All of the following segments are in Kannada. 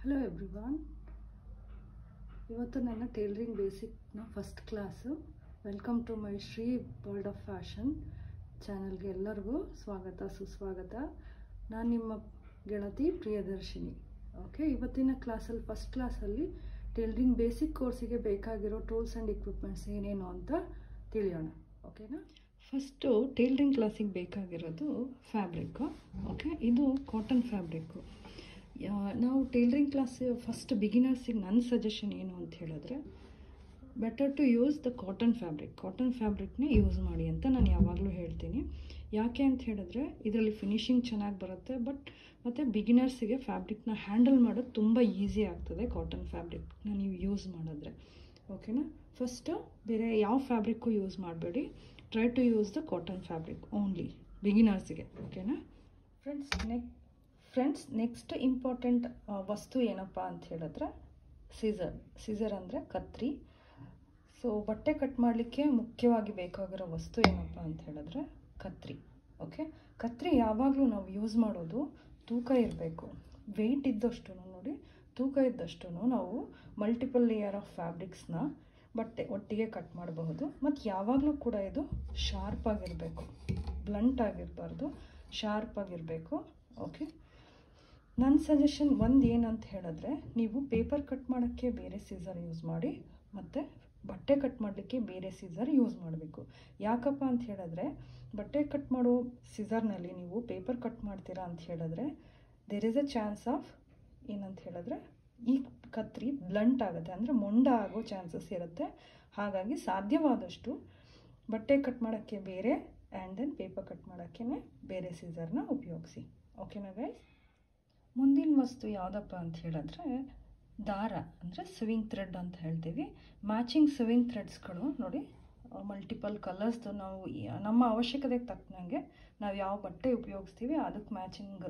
ಹಲೋ ಎವ್ರಿವಾನ್, ಇವತ್ತು ನನ್ನ ಟೇಲರಿಂಗ್ ಬೇಸಿಕ್ನ first class. Welcome to my Shri world of fashion ಚಾನಲ್ಗೆ ಎಲ್ಲರಿಗೂ ಸ್ವಾಗತ ಸುಸ್ವಾಗತ. ನಾನು ನಿಮ್ಮ ಗೆಳತಿ ಪ್ರಿಯದರ್ಶಿನಿ. ಓಕೆ, ಇವತ್ತಿನ ಕ್ಲಾಸಲ್ಲಿ ಫಸ್ಟ್ ಕ್ಲಾಸಲ್ಲಿ ಟೇಲರಿಂಗ್ ಬೇಸಿಕ್ ಕೋರ್ಸಿಗೆ ಬೇಕಾಗಿರೋ ಟೂಲ್ಸ್ ಆ್ಯಂಡ್ ಇಕ್ವಿಪ್ಮೆಂಟ್ಸ್ ಏನೇನು ಅಂತ ತಿಳಿಯೋಣ. ಓಕೆನಾ? ಫಸ್ಟು ಟೇಲರಿಂಗ್ ಕ್ಲಾಸಿಗೆ ಬೇಕಾಗಿರೋದು ಫ್ಯಾಬ್ರಿಕ್ಕು. ಓಕೆ, ಇದು ಕಾಟನ್ ಫ್ಯಾಬ್ರಿಕ್ಕು. ನಾವು ಟೇಲರಿಂಗ್ ಕ್ಲಾಸ್ ಫಸ್ಟ್ ಬಿಗಿನರ್ಸಿಗೆ ನನ್ನ ಸಜೆಷನ್ ಏನು ಅಂತ ಹೇಳಿದ್ರೆ, better to use the cotton ಫ್ಯಾಬ್ರಿಕ್ನೇ ಯೂಸ್ ಮಾಡಿ ಅಂತ ನಾನು ಯಾವಾಗಲೂ ಹೇಳ್ತೀನಿ. ಯಾಕೆ ಅಂತ ಹೇಳಿದ್ರೆ ಇದರಲ್ಲಿ ಫಿನಿಶಿಂಗ್ ಚೆನ್ನಾಗಿ ಬರುತ್ತೆ, ಮತ್ತು ಬಿಗಿನರ್ಸಿಗೆ ಫ್ಯಾಬ್ರಿಕ್ನ ಹ್ಯಾಂಡಲ್ ಮಾಡೋದು ತುಂಬ ಈಸಿ ಆಗ್ತದೆ ಕಾಟನ್ ಫ್ಯಾಬ್ರಿಕ್ನ ನೀವು ಯೂಸ್ ಮಾಡಿದ್ರೆ. ಓಕೆನಾ? ಫಸ್ಟು ಬೇರೆ ಯಾವ ಫ್ಯಾಬ್ರಿಕ್ಕು ಯೂಸ್ ಮಾಡಬೇಡಿ, try to use the cotton fabric only ಬಿಗಿನರ್ಸಿಗೆ. ಓಕೆನಾ ಫ್ರೆಂಡ್ಸ್, ನೆಕ್ಸ್ಟ್ ಇಂಪಾರ್ಟೆಂಟ್ ವಸ್ತು ಏನಪ್ಪ ಅಂತ ಹೇಳಿದ್ರೆ ಸೀಸರ್ ಅಂದರೆ ಕತ್ರಿ. ಸೊ ಬಟ್ಟೆ ಕಟ್ ಮಾಡಲಿಕ್ಕೆ ಮುಖ್ಯವಾಗಿ ಬೇಕಾಗಿರೋ ವಸ್ತು ಏನಪ್ಪ ಅಂತ ಹೇಳಿದ್ರೆ ಕತ್ರಿ. ಓಕೆ, ಕತ್ರಿ ಯಾವಾಗಲೂ ನಾವು ಯೂಸ್ ಮಾಡೋದು ತೂಕ ಇರಬೇಕು. ವೆಯ್ಟ್ ಇದ್ದಷ್ಟು ನೋಡಿ, ತೂಕ ಇದ್ದಷ್ಟು ನಾವು ಮಲ್ಟಿಪಲ್ ಲೇಯರ್ ಆಫ್ ಫ್ಯಾಬ್ರಿಕ್ಸ್ನ ಬಟ್ಟೆ ಒಟ್ಟಿಗೆ ಕಟ್ ಮಾಡಬಹುದು. ಮತ್ತು ಯಾವಾಗಲೂ ಕೂಡ ಇದು ಶಾರ್ಪ್ ಆಗಿರಬೇಕು, ಬ್ಲಂಟ್ ಆಗಿರಬಾರ್ದು, ಶಾರ್ಪ್ ಆಗಿರಬೇಕು. ಓಕೆ, ನನ್ನ ಸಜೆಷನ್ ಒಂದು ಏನಂತ ಹೇಳಿದ್ರೆ, ನೀವು ಪೇಪರ್ ಕಟ್ ಮಾಡೋಕ್ಕೆ ಬೇರೆ ಸೀಸರ್ ಯೂಸ್ ಮಾಡಿ, ಮತ್ತು ಬಟ್ಟೆ ಕಟ್ ಮಾಡಲಿಕ್ಕೆ ಬೇರೆ ಸೀಸರ್ ಯೂಸ್ ಮಾಡಬೇಕು. ಯಾಕಪ್ಪ ಅಂತ ಹೇಳಿದ್ರೆ, ಬಟ್ಟೆ ಕಟ್ ಮಾಡೋ ಸೀಸರ್ನಲ್ಲಿ ನೀವು ಪೇಪರ್ ಕಟ್ ಮಾಡ್ತೀರಾ ಅಂತ ಹೇಳಿದ್ರೆ there is a chance of ಏನಂತ ಹೇಳಿದ್ರೆ ಈ ಕತ್ರಿ ಬ್ಲಂಟ್ ಆಗುತ್ತೆ, ಅಂದರೆ ಮೊಂಡ ಆಗೋ ಚಾನ್ಸಸ್ ಇರುತ್ತೆ. ಹಾಗಾಗಿ ಸಾಧ್ಯವಾದಷ್ಟು ಬಟ್ಟೆ ಕಟ್ ಮಾಡೋಕ್ಕೆ ಬೇರೆ ಆ್ಯಂಡ್ ದೆನ್ ಪೇಪರ್ ಕಟ್ ಮಾಡೋಕ್ಕೆ ಬೇರೆ ಸೀಸರ್ನ ಉಪಯೋಗಿಸಿ. ಓಕೆನಾ ಗೈಸ್? ಮುಂದಿನ ವಸ್ತು ಯಾವುದಪ್ಪ ಅಂತ ಹೇಳಿದ್ರೆ ದಾರ, ಅಂದರೆ ಸ್ವಿಂಗ್ ಥ್ರೆಡ್ ಅಂತ ಹೇಳ್ತೀವಿ. ಮ್ಯಾಚಿಂಗ್ ಸ್ವಿಂಗ್ ಥ್ರೆಡ್ಸ್ಗಳು ನೋಡಿ, ಮಲ್ಟಿಪಲ್ ಕಲರ್ಸ್ದು ನಾವು ನಮ್ಮ ಅವಶ್ಯಕತೆಗೆ ತಕ್ಕನಂಗೆ ನಾವು ಯಾವ ಬಟ್ಟೆ ಉಪಯೋಗಿಸ್ತೀವಿ ಅದಕ್ಕೆ ಮ್ಯಾಚಿಂಗ್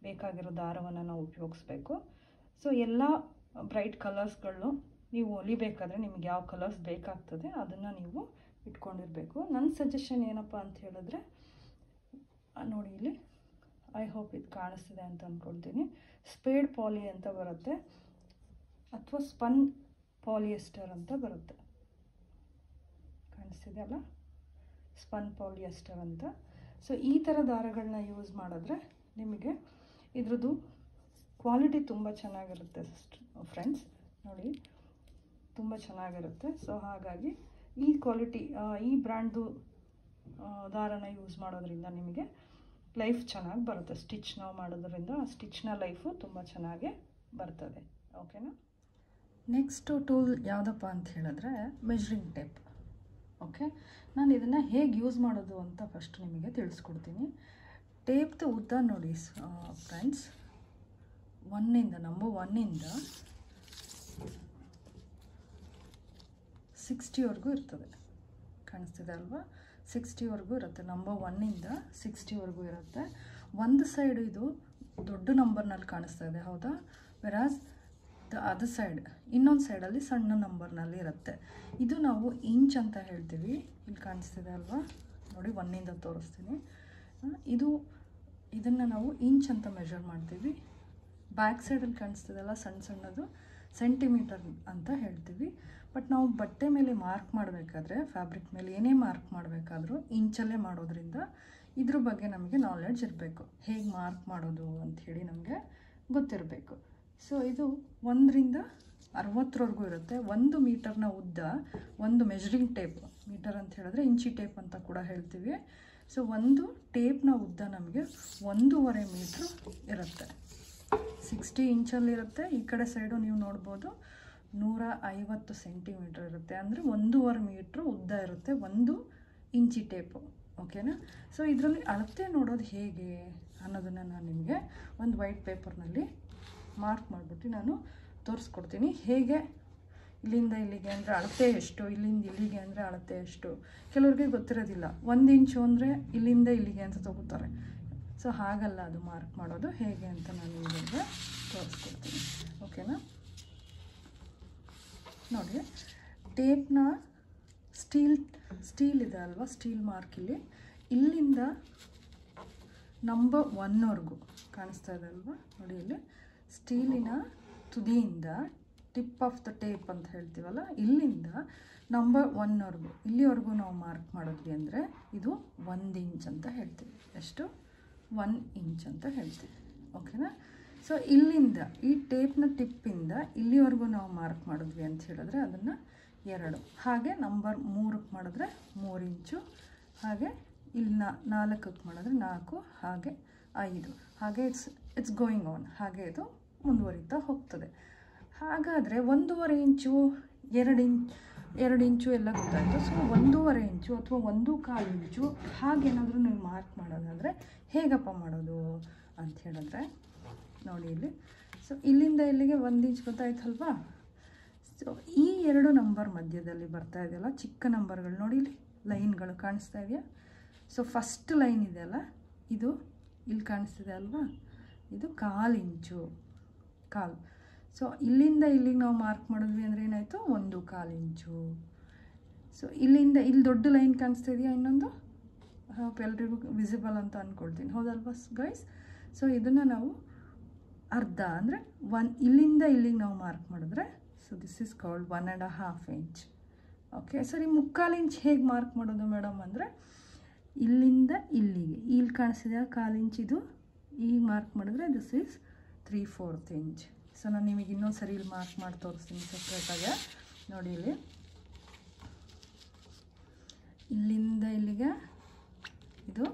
ಬೇಕಾಗಿರೋ ದಾರವನ್ನು ನಾವು ಉಪಯೋಗಿಸ್ಬೇಕು. ಸೊ ಎಲ್ಲ ಬ್ರೈಟ್ ಕಲರ್ಸ್ಗಳು ನೀವು ಹೊಲಿಬೇಕಾದ್ರೆ ನಿಮಗೆ ಯಾವ ಕಲರ್ಸ್ ಬೇಕಾಗ್ತದೆ ಅದನ್ನು ನೀವು ಇಟ್ಕೊಂಡಿರಬೇಕು. ನನ್ನ ಸಜೆಷನ್ ಏನಪ್ಪ ಅಂತ ಹೇಳಿದ್ರೆ, ನೋಡಿ ಇಲ್ಲಿ ಐ ಹೋಪ್ ಇದು ಕಾಣಿಸ್ತಿದೆ ಅಂತ ಅಂದ್ಕೊಳ್ತೀನಿ. ಸ್ಪೇಡ್ ಪಾಲಿ ಅಂತ ಬರುತ್ತೆ, ಅಥವಾ ಸ್ಪನ್ ಪಾಲಿಯೆಸ್ಟರ್ ಅಂತ ಬರುತ್ತೆ. ಕಾಣಿಸ್ತಿದೆ ಅಲ್ಲ, ಸ್ಪನ್ ಪಾಲಿಯೆಸ್ಟರ್ ಅಂತ. ಸೊ ಈ ಥರ ದಾರಗಳನ್ನ ಯೂಸ್ ಮಾಡಿದ್ರೆ ನಿಮಗೆ ಇದ್ರದ್ದು ಕ್ವಾಲಿಟಿ ತುಂಬ ಚೆನ್ನಾಗಿರುತ್ತೆ ಫ್ರೆಂಡ್ಸ್. ನೋಡಿ, ತುಂಬ ಚೆನ್ನಾಗಿರುತ್ತೆ. ಸೊ ಹಾಗಾಗಿ ಈ ಕ್ವಾಲಿಟಿ ಈ ಬ್ರ್ಯಾಂಡ್ದು ದಾರನ ಯೂಸ್ ಮಾಡೋದ್ರಿಂದ ನಿಮಗೆ ಲೈಫ್ ಚೆನ್ನಾಗಿ ಬರುತ್ತೆ. ಸ್ಟಿಚ್ ನಾವು ಮಾಡೋದ್ರಿಂದ ಆ ಸ್ಟಿಚ್ನ ಲೈಫು ತುಂಬ ಚೆನ್ನಾಗೇ ಬರ್ತದೆ. ಓಕೆನಾ? ನೆಕ್ಸ್ಟು ಟೂಲ್ ಯಾವುದಪ್ಪ ಅಂತ ಹೇಳಿದ್ರೆ ಮೆಜರಿಂಗ್ ಟೇಪ್. ಓಕೆ, ನಾನು ಇದನ್ನು ಹೇಗೆ ಯೂಸ್ ಮಾಡೋದು ಅಂತ ಫಸ್ಟ್ ನಿಮಗೆ ತಿಳಿಸ್ಕೊಡ್ತೀನಿ. ಟೇಪ್ದು ಉದ್ದ ನೋಡಿ ಫ್ರೆಂಡ್ಸ್, ನಂಬರ್ 1ಇಂದ 60ವರೆಗೂ ಇರ್ತದೆ. ಕಾಣಿಸ್ತಿದೆ ಅಲ್ವಾ? 60ವರೆಗೂ ಇರುತ್ತೆ. ನಂಬರ್ 1ಇಂದ 60ವರೆಗೂ ಇರುತ್ತೆ. ಒಂದು ಸೈಡು ಇದು ದೊಡ್ಡ ನಂಬರ್ನಲ್ಲಿ ಕಾಣಿಸ್ತಾ ಇದೆ, ಹೌದಾ? ವೆರಾಸ್ ಅದರ್ ಸೈಡ್, ಇನ್ನೊಂದು ಸೈಡಲ್ಲಿ ಸಣ್ಣ ನಂಬರ್ನಲ್ಲಿ ಇರುತ್ತೆ. ಇದು ನಾವು ಇಂಚ್ ಅಂತ ಹೇಳ್ತೀವಿ. ಇಲ್ಲಿ ಕಾಣಿಸ್ತಿದೆ ಅಲ್ವಾ? ನೋಡಿ, 1ಇಂದ ತೋರಿಸ್ತೀನಿ. ಇದನ್ನು ನಾವು ಇಂಚ್ ಅಂತ ಮೆಷರ್ ಮಾಡ್ತೀವಿ. ಬ್ಯಾಕ್ ಸೈಡಲ್ಲಿ ಕಾಣಿಸ್ತಿದೆಲ್ಲ ಸಣ್ಣದು ಸೆಂಟಿಮೀಟರ್ ಅಂತ ಹೇಳ್ತೀವಿ. ಬಟ್ ನಾವು ಬಟ್ಟೆ ಮೇಲೆ ಮಾರ್ಕ್ ಮಾಡಬೇಕಾದ್ರೆ, ಫ್ಯಾಬ್ರಿಕ್ ಮೇಲೆ ಏನೇ ಮಾರ್ಕ್ ಮಾಡಬೇಕಾದ್ರೂ ಇಂಚಲ್ಲೇ ಮಾಡೋದ್ರಿಂದ ಇದ್ರ ಬಗ್ಗೆ ನಮಗೆ ನಾಲೆಡ್ಜ್ ಇರಬೇಕು. ಹೇಗೆ ಮಾರ್ಕ್ ಮಾಡೋದು ಅಂಥೇಳಿ ನಮಗೆ ಗೊತ್ತಿರಬೇಕು. ಸೊ ಇದು 1ರಿಂದ 60ವರೆಗೂ ಇರುತ್ತೆ. 1 ಮೀಟರ್ನ ಉದ್ದ ಒಂದು ಮೆಜರಿಂಗ್ ಟೇಪ್, ಮೀಟರ್ ಅಂತ ಹೇಳಿದ್ರೆ ಇಂಚಿ ಟೇಪ್ ಅಂತ ಕೂಡ ಹೇಳ್ತೀವಿ. ಸೊ ಒಂದು ಟೇಪ್ನ ಉದ್ದ ನಮಗೆ 1.5 ಮೀಟ್ರ್ ಇರುತ್ತೆ. 60 ಇಂಚಲ್ಲಿರುತ್ತೆ. ಈ ಕಡೆ ಸೈಡು ನೀವು ನೋಡ್ಬೋದು 150 ಸೆಂಟಿಮೀಟರ್ ಇರುತ್ತೆ, ಅಂದರೆ 1.5 ಮೀಟ್ರ್ ಉದ್ದ ಇರುತ್ತೆ ಒಂದು ಇಂಚಿ ಟೇಪು. ಓಕೆನಾ? ಸೊ ಇದರಲ್ಲಿ ಅಳತೆ ನೋಡೋದು ಹೇಗೆ ಅನ್ನೋದನ್ನು ನಾನು ನಿಮಗೆ ಒಂದು ವೈಟ್ ಪೇಪರ್ನಲ್ಲಿ ಮಾರ್ಕ್ ಮಾಡಿಬಿಟ್ಟು ನಾನು ತೋರಿಸ್ಕೊಡ್ತೀನಿ. ಹೇಗೆ ಇಲ್ಲಿಂದ ಇಲ್ಲಿಗೆ ಅಂದರೆ ಅಳತೆ ಎಷ್ಟು, ಇಲ್ಲಿಂದ ಇಲ್ಲಿಗೆ ಅಂದರೆ ಅಳತೆ ಎಷ್ಟು. ಕೆಲವ್ರಿಗೆ ಗೊತ್ತಿರೋದಿಲ್ಲ, 1 ಇಂಚು ಅಂದರೆ ಇಲ್ಲಿಂದ ಇಲ್ಲಿಗೆ ಅಂತ ತಗೋತಾರೆ. ಸೊ ಹಾಗಲ್ಲ ಅದು ಮಾರ್ಕ್ ಮಾಡೋದು ಹೇಗೆ ಅಂತ ನಾನು ನಿಮಗೆ ತೋರಿಸ್ಕೊಡ್ತೀನಿ. ಓಕೆನಾ? ನೋಡಿ, ಟೇಪ್ನ ಸ್ಟೀಲ್ ಇದೆ ಅಲ್ವಾ, ಸ್ಟೀಲ್ ಮಾರ್ಕ್ ಇಲ್ಲಿಂದ ನಂಬರ್ 1ವರೆಗೂ ಕಾಣಿಸ್ತಾ ಇದೆ ಅಲ್ವಾ? ನೋಡಿ, ಇಲ್ಲಿ ಸ್ಟೀಲಿನ ತುದಿಯಿಂದ ಟಿಪ್ ಆಫ್ ದ ಟೇಪ್ ಅಂತ ಹೇಳ್ತೀವಲ್ಲ, ಇಲ್ಲಿಂದ ನಂಬರ್ 1ವರೆಗೂ ಇಲ್ಲಿವರೆಗೂ ನಾವು ಮಾರ್ಕ್ ಮಾಡಿದ್ವಿ ಅಂದರೆ ಇದು 1 ಇಂಚ್ ಅಂತ ಹೇಳ್ತೀವಿ. ಎಷ್ಟು? 1 ಇಂಚ್ ಅಂತ ಹೇಳ್ತೀವಿ. ಓಕೆನಾ? ಸೊ ಇಲ್ಲಿಂದ ಈ ಟೇಪ್ನ ಟಿಪ್ಪಿಂದ ಇಲ್ಲಿವರೆಗೂ ನಾವು ಮಾರ್ಕ್ ಮಾಡಿದ್ವಿ ಅಂತ ಹೇಳಿದ್ರೆ ಅದನ್ನು 2. ಹಾಗೆ ನಂಬರ್ 3ಕ್ಕೆ ಮಾಡಿದ್ರೆ 3 ಇಂಚು, ಹಾಗೆ ಇಲ್ಲಿ 4ಕ್ಕೆ ಮಾಡಿದ್ರೆ 4, ಹಾಗೆ 5, ಹಾಗೆ ಇಟ್ಸ್ ಗೋಯಿಂಗ್ ಆನ್, ಹಾಗೆ ಇದು ಮುಂದುವರಿತಾ ಹೋಗ್ತದೆ. ಹಾಗಾದರೆ 1.5 ಇಂಚು 2 ಇಂಚು ಎಲ್ಲ ಗೊತ್ತಾಯಿತು. ಸೊ 1.5 ಇಂಚು ಅಥವಾ 1.25 ಇಂಚು ಹಾಗೇನಾದರೂ ನೀವು ಮಾರ್ಕ್ ಮಾಡೋದಾದರೆ ಹೇಗಪ್ಪ ಮಾಡೋದು ಅಂತ ಹೇಳಿದ್ರೆ ನೋಡಿ ಇಲ್ಲಿ. ಸೊ ಇಲ್ಲಿಂದ ಇಲ್ಲಿಗೆ 1 ಇಂಚ್ ಗೊತ್ತಾಯ್ತಲ್ವಾ? ಸೊ ಈ 2 ನಂಬರ್ ಮಧ್ಯದಲ್ಲಿ ಬರ್ತಾ ಇದೆಯಲ್ಲ ಚಿಕ್ಕ ನಂಬರ್ಗಳು ನೋಡಿ, ಇಲ್ಲಿ ಲೈನ್ಗಳು ಕಾಣಿಸ್ತಾ ಇದೆಯಾ? ಸೊ ಫಸ್ಟ್ ಲೈನ್ ಇದೆಯಲ್ಲ, ಇದು ಇಲ್ಲಿ ಕಾಣಿಸ್ತಿದೆ ಅಲ್ವಾ, ಇದು 1/4 ಇಂಚು, 1/4. ಸೊ ಇಲ್ಲಿಂದ ಇಲ್ಲಿಗೆ ನಾವು ಮಾರ್ಕ್ ಮಾಡಿದ್ವಿ ಅಂದರೆ ಏನಾಯಿತು? 1/4 ಇಂಚು. ಸೊ ಇಲ್ಲಿಂದ ಇಲ್ಲಿ ದೊಡ್ಡ ಲೈನ್ ಕಾಣಿಸ್ತಾ ಇದೆಯಾ ಇನ್ನೊಂದು? ಎಲ್ರಿಗೂ ವಿಸಿಬಲ್ ಅಂತ ಅಂದ್ಕೊಳ್ತೀನಿ, ಹೌದಲ್ವಾ ಗೈಸ್? ಸೊ ಇದನ್ನು ನಾವು ಅರ್ಧ ಅಂದರೆ ಇಲ್ಲಿಂದ ಇಲ್ಲಿಗೆ ನಾವು ಮಾರ್ಕ್ ಮಾಡಿದ್ರೆ so this is called 1.5 inch. Okay, ಸರಿ 3/4 ಇಂಚ್ ಹೇಗೆ ಮಾರ್ಕ್ ಮಾಡೋದು ಮೇಡಮ್ ಅಂದರೆ ಇಲ್ಲಿಂದ ಇಲ್ಲಿಗೆ ಇಲ್ಲಿ ಕಾಣಿಸ್ತಿದೆಯಾ 1/4 ಇಂಚ್, ಇದು ಈಗ ಮಾರ್ಕ್ ಮಾಡಿದ್ರೆ ದಿಸ್ ಈಸ್ 3/4 ಇಂಚ್. ಸೊ ನಾನು ನಿಮಗೆ ಇನ್ನೊಂದು ಸರಿ ಇಲ್ಲಿ ಮಾರ್ಕ್ ಮಾಡಿ ತೋರಿಸ್ತೀನಿ ಸಪ್ರೇಟಾಗಿ. ನೋಡಿ ಇಲ್ಲಿ ಇಲ್ಲಿಂದ ಇಲ್ಲಿಗೆ ಇದು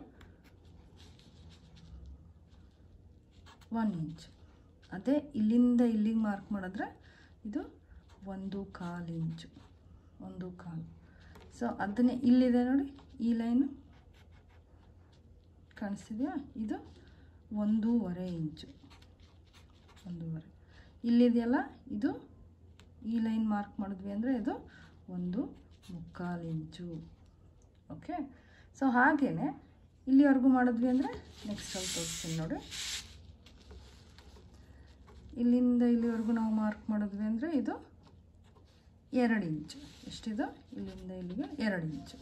1 ಇಂಚ್. ಅದೇ ಇಲ್ಲಿಂದ ಇಲ್ಲಿಗೆ ಮಾರ್ಕ್ ಮಾಡಿದ್ರೆ ಇದು 1/4 ಇಂಚು, 1/4. ಸೊ ಅದನ್ನೇ ಇಲ್ಲಿದೆ ನೋಡಿ, ಈ ಲೈನು ಕಾಣಿಸ್ತಿದೆಯಾ? ಇದು 1.5 ಇಂಚು, 1.5. ಇಲ್ಲಿದೆಯಲ್ಲ ಇದು ಈ ಲೈನ್ ಮಾರ್ಕ್ ಮಾಡಿದ್ವಿ ಅಂದರೆ ಇದು 1.25 ಇಂಚು. ಓಕೆ, ಸೊ ಹಾಗೇ ಇಲ್ಲಿವರೆಗೂ ಮಾಡಿದ್ವಿ ಅಂದರೆ ನೆಕ್ಸ್ಟ್ ಅಲ್ಲಿ ತೋರಿಸ್ತೀನಿ ನೋಡಿ. ಇಲ್ಲಿಂದ ಇಲ್ಲಿವರೆಗೂ ನಾವು ಮಾರ್ಕ್ ಮಾಡಿದ್ವಿ ಅಂದರೆ ಇದು 2 ಇಂಚು. ಎಷ್ಟಿದು? ಇಲ್ಲಿಂದ ಇಲ್ಲಿಗೆ 2 ಇಂಚು.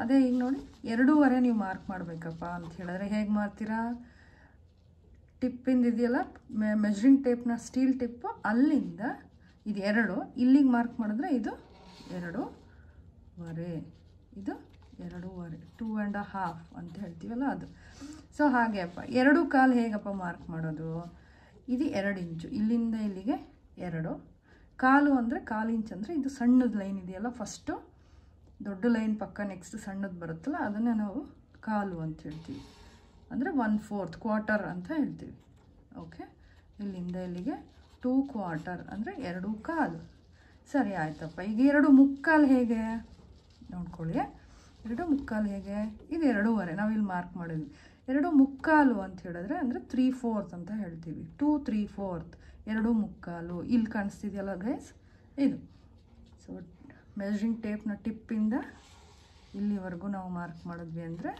ಅದೇ ಈಗ ನೋಡಿ 2.5 ನೀವು ಮಾರ್ಕ್ ಮಾಡಬೇಕಪ್ಪ ಅಂತ ಹೇಳಿದ್ರೆ ಹೇಗೆ ಮಾಡ್ತೀರಾ? ಟಿಪ್ಪಿಂದ ಇದೆಯಲ್ಲ ಮೆಜರಿಂಗ್ ಟೇಪ್ನ ಸ್ಟೀಲ್ ಟಿಪ್ಪು, ಅಲ್ಲಿಂದ ಇದು 2 ಇಲ್ಲಿಗೆ ಮಾರ್ಕ್ ಮಾಡಿದ್ರೆ ಇದು 2.5, ಇದು 2.5, 2.5 ಅಂತ ಹೇಳ್ತೀವಲ್ಲ ಅದು. ಸೊ ಹಾಗೆ ಅಪ್ಪ 2.25 ಹೇಗಪ್ಪ ಮಾರ್ಕ್ ಮಾಡೋದು? ಇದು 2 ಇಂಚು, ಇಲ್ಲಿಂದ ಇಲ್ಲಿಗೆ 2. 1/4 ಅಂದರೆ 1/4 ಇಂಚ್ ಅಂದರೆ ಇದು ಸಣ್ಣದ ಲೈನ್ ಇದೆಯಲ್ಲ, ಫಸ್ಟು ದೊಡ್ಡ ಲೈನ್ ಪಕ್ಕ ನೆಕ್ಸ್ಟ್ ಸಣ್ಣದು ಬರುತ್ತಲ್ಲ ಅದನ್ನು ನಾವು 1/4 ಅಂತ ಹೇಳ್ತೀವಿ, ಅಂದರೆ 1/4, ಕ್ವಾರ್ಟರ್ ಅಂತ ಹೇಳ್ತೀವಿ. ಓಕೆ, ಇಲ್ಲಿಂದ ಇಲ್ಲಿಗೆ 2/4 ಅಂದರೆ 2.25. ಸರಿ ಆಯ್ತಪ್ಪ. ಈಗ 2.25 ಹೇಗೆ ನೋಡ್ಕೊಳ್ಳಿ. 2.25 ಹೇಗೆ? ಇದು 2.5 ನಾವು ಇಲ್ಲಿ ಮಾರ್ಕ್ ಮಾಡಿದ್ವಿ. 2.25 ಅಂತ ಹೇಳಿದ್ರೆ ಅಂದರೆ 3/4 ಅಂತ ಹೇಳ್ತೀವಿ. 2 3/4, 2.25 ಇಲ್ಲಿ ಕಾಣಿಸ್ತಿದೆಯಲ್ಲ ಗೈಸ್, ಇದು. ಸೊ ಮೆಜರಿಂಗ್ ಟೇಪ್ನ ಟಿಪ್ಪಿಂದ ಇಲ್ಲಿವರೆಗೂ ನಾವು ಮಾರ್ಕ್ ಮಾಡಿದ್ವಿ ಅಂದರೆ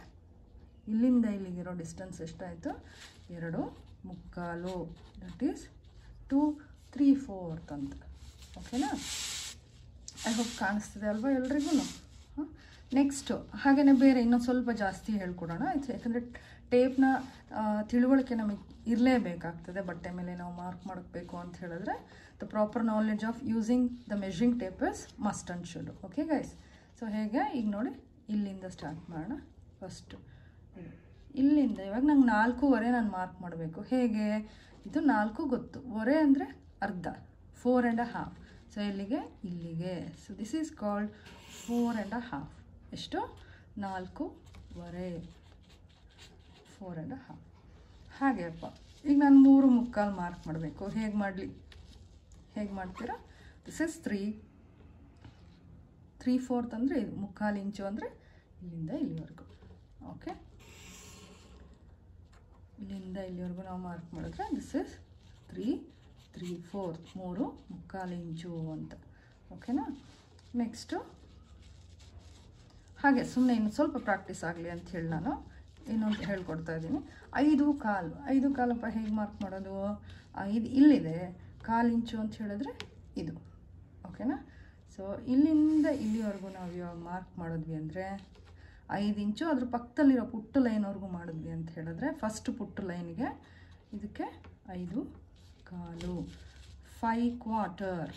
ಇಲ್ಲಿಂದ ಇಲ್ಲಿಗಿರೋ ಡಿಸ್ಟೆನ್ಸ್ ಎಷ್ಟಾಯಿತು? 2.25, ದಟ್ ಈಸ್ 2 3/4 ಅಂತ. ಓಕೆನಾ? ಐ ಹೋಪ್ ಕಾಣಿಸ್ತಿದೆ ಅಲ್ವಾ ಎಲ್ರಿಗೂ? ನೆಕ್ಸ್ಟು ಹಾಗೆಯೇ ಬೇರೆ ಇನ್ನೊಂದು ಸ್ವಲ್ಪ ಜಾಸ್ತಿ ಹೇಳ್ಕೊಡೋಣ. ಯಾಕಂದರೆ ಟೇಪ್ನ ತಿಳುವಳಿಕೆ ನಮಗೆ ಇರಲೇಬೇಕಾಗ್ತದೆ. ಬಟ್ಟೆ ಮೇಲೆ ನಾವು ಮಾರ್ಕ್ ಮಾಡಬೇಕು ಅಂತ ಹೇಳಿದ್ರೆ the proper knowledge of using the measuring tape is must and should. Okay guys? So ಹೇಗೆ ಈಗ ನೋಡಿ ಇಲ್ಲಿಂದ ಸ್ಟಾರ್ಟ್ ಮಾಡೋಣ. ಫಸ್ಟು ಇಲ್ಲಿಂದ ಇವಾಗ ನಂಗೆ 4.25 ನಾನು ಮಾರ್ಕ್ ಮಾಡಬೇಕು. ಹೇಗೆ? ಇದು 4 ಗೊತ್ತು, ಒರೆ ಅಂದರೆ ಅರ್ಧ, 4.5. ಸೊ ಇಲ್ಲಿಗೆ ಇಲ್ಲಿಗೆ, ಸೊ ದಿಸ್ ಈಸ್ ಕಾಲ್ಡ್ 4.5. ಎಷ್ಟು? 4.25, 4.5. ಹಾಗೆ ಅಪ್ಪ ಈಗ ನಾನು 3.25 ಮಾರ್ಕ್ ಮಾಡಬೇಕು. ಹೇಗೆ ಮಾಡಲಿ? ಹೇಗೆ ಮಾಡ್ತೀರಾ? ದಿಸ್ ಈಸ್ 3/4 ಅಂದರೆ ಇದು 3/4 ಇಂಚು ಅಂದರೆ ಇಲ್ಲಿಂದ ಇಲ್ಲಿವರೆಗೂ. ಓಕೆ, ಇಲ್ಲಿಂದ ಇಲ್ಲಿವರೆಗೂ ನಾವು ಮಾರ್ಕ್ ಮಾಡಿದ್ರೆ ದಿಸ್ ಇಸ್ 3/4, 3.25 ಇಂಚು ಅಂತ. ಓಕೆನಾ? ನೆಕ್ಸ್ಟು ಹಾಗೆ ಸುಮ್ಮನೆ ಇನ್ನು ಸ್ವಲ್ಪ ಪ್ರಾಕ್ಟೀಸ್ ಆಗಲಿ ಅಂತ ಹೇಳಿ ನಾನು ಇನ್ನೊಂದು ಹೇಳ್ಕೊಡ್ತಾ ಇದ್ದೀನಿ. 5.25 ಹೇಗೆ ಮಾರ್ಕ್ ಮಾಡೋದು? 5 ಇಲ್ಲಿದೆ, 1/4 ಇಂಚು ಅಂತ ಹೇಳಿದ್ರೆ ಇದು. ಓಕೆನಾ? ಸೊ ಇಲ್ಲಿಂದ ಇಲ್ಲಿವರೆಗೂ ನಾವು ಇವಾಗ ಮಾರ್ಕ್ ಮಾಡಿದ್ವಿ ಅಂದರೆ 5 ಇಂಚು, ಅದ್ರ ಪಕ್ಕದಲ್ಲಿರೋ ಪುಟ್ಟ ಲೈನ್ವರೆಗೂ ಮಾಡಿದ್ವಿ ಅಂತ ಹೇಳಿದ್ರೆ ಫಸ್ಟ್ ಪುಟ್ಟ ಲೈನ್ಗೆ ಇದಕ್ಕೆ 5.25, 5/4.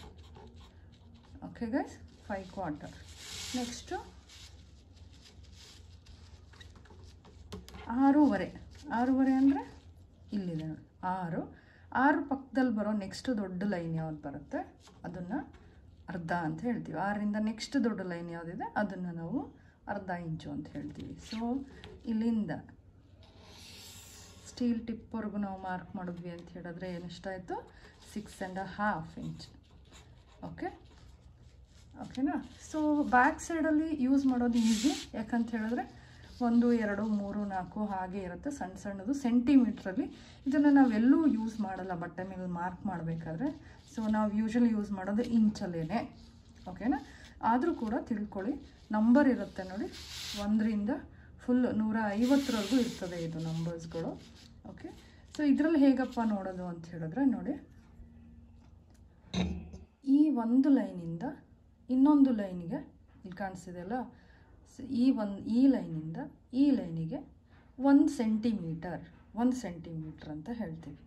Okay guys, 5/4. ನೆಕ್ಸ್ಟು 6.5. 6.5 ಅಂದರೆ ಇಲ್ಲಿದೆ ನೋಡಿ, 6 ಪಕ್ಕದಲ್ಲಿ ಬರೋ ನೆಕ್ಸ್ಟ್ ದೊಡ್ಡ ಲೈನ್ ಯಾವ್ದು ಬರುತ್ತೆ ಅದನ್ನು ಅರ್ಧ ಅಂತ ಹೇಳ್ತೀವಿ. 6ರಿಂದ ನೆಕ್ಸ್ಟ್ ದೊಡ್ಡ ಲೈನ್ ಯಾವುದಿದೆ ಅದನ್ನು ನಾವು ಅರ್ಧ ಇಂಚು ಅಂತ ಹೇಳ್ತೀವಿ. ಸೊ ಇಲ್ಲಿಂದ ಸ್ಟೀಲ್ ಟಿಪ್ವರೆಗೂ ನಾವು ಮಾರ್ಕ್ ಮಾಡಿದ್ವಿ ಅಂತ ಹೇಳಿದ್ರೆ ಏನಿಷ್ಟಾಯಿತು, 6.5 ಇಂಚ್. ಓಕೆನಾ. ಸೊ ಬ್ಯಾಕ್ ಸೈಡಲ್ಲಿ ಯೂಸ್ ಮಾಡೋದು ಈಸಿ, ಯಾಕಂತ ಹೇಳಿದ್ರೆ 1, 2, 3, 4 ಹಾಗೆ ಇರುತ್ತೆ, ಸಣ್ಣ ಸಣ್ಣದು ಸೆಂಟಿಮೀಟ್ರಲ್ಲಿ. ಇದನ್ನು ನಾವೆಲ್ಲೂ ಯೂಸ್ ಮಾಡಲ್ಲ ಬಟ್ಟೆ ಮೇಲೆ ಮಾರ್ಕ್ ಮಾಡಬೇಕಾದ್ರೆ. ಸೊ ನಾವು ಯೂಶ್ವಲಿ ಯೂಸ್ ಮಾಡೋದು ಇಂಚಲ್ಲೇ. ಓಕೆನಾ. ಆದರೂ ಕೂಡ ತಿಳ್ಕೊಳ್ಳಿ, ನಂಬರ್ ಇರುತ್ತೆ ನೋಡಿ, 1ರಿಂದ ಫುಲ್ 150ವರೆಗೂ ಇರ್ತದೆ ಇದು ನಂಬರ್ಸ್ಗಳು. ಓಕೆ. ಸೊ ಇದರಲ್ಲಿ ಹೇಗಪ್ಪ ನೋಡೋದು ಅಂತ ಹೇಳಿದ್ರೆ ನೋಡಿ, ಈ ಒಂದು ಲೈನಿಂದ ಇನ್ನೊಂದು ಲೈನಿಗೆ ಇಲ್ಲಿ ಕಾಣಿಸ್ತಿದೆಯಲ್ಲ, ಈ ಲೈನಿಂದ ಈ ಲೈನಿಗೆ 1 ಸೆಂಟಿಮೀಟರ್ ಅಂತ ಹೇಳ್ತೀವಿ.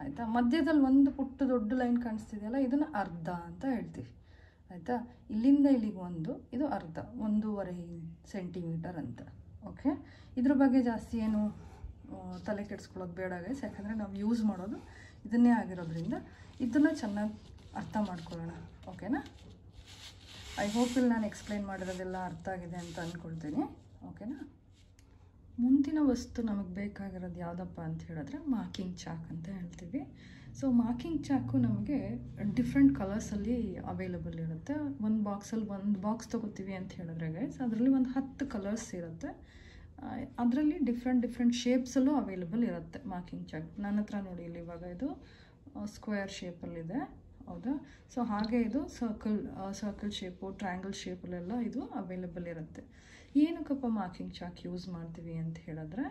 ಆಯಿತಾ. ಮಧ್ಯದಲ್ಲಿ ಒಂದು ಪುಟ್ಟ ದೊಡ್ಡ ಲೈನ್ ಕಾಣಿಸ್ತಿದೆಯಲ್ಲ, ಇದನ್ನು ಅರ್ಧ ಅಂತ ಹೇಳ್ತೀವಿ. ಆಯಿತಾ. ಇಲ್ಲಿಂದ ಇಲ್ಲಿಗೆ ಇದು ಅರ್ಧ, 1.5 ಸೆಂಟಿಮೀಟರ್ ಅಂತ. ಓಕೆ. ಇದ್ರ ಬಗ್ಗೆ ಜಾಸ್ತಿ ಏನು ತಲೆ ಕೆಡಿಸ್ಕೊಳ್ಳೋದು ಬೇಡ ಗೈಸ್, ಯಾಕಂದರೆ ನಾವು ಯೂಸ್ ಮಾಡೋದು ಇದನ್ನೇ ಆಗಿರೋದ್ರಿಂದ ಇದನ್ನು ಚೆನ್ನಾಗಿ ಅರ್ಥ ಮಾಡ್ಕೊಳ್ಳೋಣ. ಓಕೆನಾ. ಐ ಹೋಪ್ ಇಲ್ಲಿ ನಾನು ಎಕ್ಸ್ಪ್ಲೈನ್ ಮಾಡಿರೋದೆಲ್ಲ ಅರ್ಥ ಆಗಿದೆ ಅಂತ ಅಂದ್ಕೊಳ್ತೀನಿ. ಓಕೆನಾ. ಮುಂದಿನ ವಸ್ತು ನಮಗೆ ಬೇಕಾಗಿರೋದು ಯಾವುದಪ್ಪ ಅಂತ ಹೇಳಿದ್ರೆ ಮಾರ್ಕಿಂಗ್ ಚಾಕ್ ಅಂತ ಹೇಳ್ತೀವಿ. ಸೊ ಮಾರ್ಕಿಂಗ್ ಚಾಕು ನಮಗೆ ಡಿಫ್ರೆಂಟ್ ಕಲರ್ಸಲ್ಲಿ ಅವೈಲಬಲ್ ಇರುತ್ತೆ. ಒಂದು ಬಾಕ್ಸ್ ತೊಗೋತೀವಿ ಅಂತ ಹೇಳಿದ್ರೆ ಗೈಸ್, ಅದರಲ್ಲಿ ಒಂದು 10 ಕಲರ್ಸ್ ಇರುತ್ತೆ. ಅದರಲ್ಲಿ ಡಿಫ್ರೆಂಟ್ ಶೇಪ್ಸಲ್ಲೂ ಅವೈಲಬಲ್ ಇರುತ್ತೆ ಮಾರ್ಕಿಂಗ್ ಚಾಕ್. ನನ್ನ ಹತ್ರ ನೋಡಿ ಇಲ್ಲಿ ಇವಾಗ ಇದು ಸ್ಕ್ವೇರ್ ಶೇಪಲ್ಲಿದೆ, ಹೌದಾ. ಸೊ ಹಾಗೆ ಇದು ಸರ್ಕಲ್ ಶೇಪು, ಟ್ರಯಾಂಗಲ್ ಶೇಪಲ್ಲೆಲ್ಲ ಇದು ಅವೈಲಬಲ್ ಇರುತ್ತೆ. ಏನಕ್ಕಪ್ಪ ಮಾರ್ಕಿಂಗ್ ಚಾಕ್ ಯೂಸ್ ಮಾಡ್ತೀವಿ ಅಂತ ಹೇಳಿದ್ರೆ,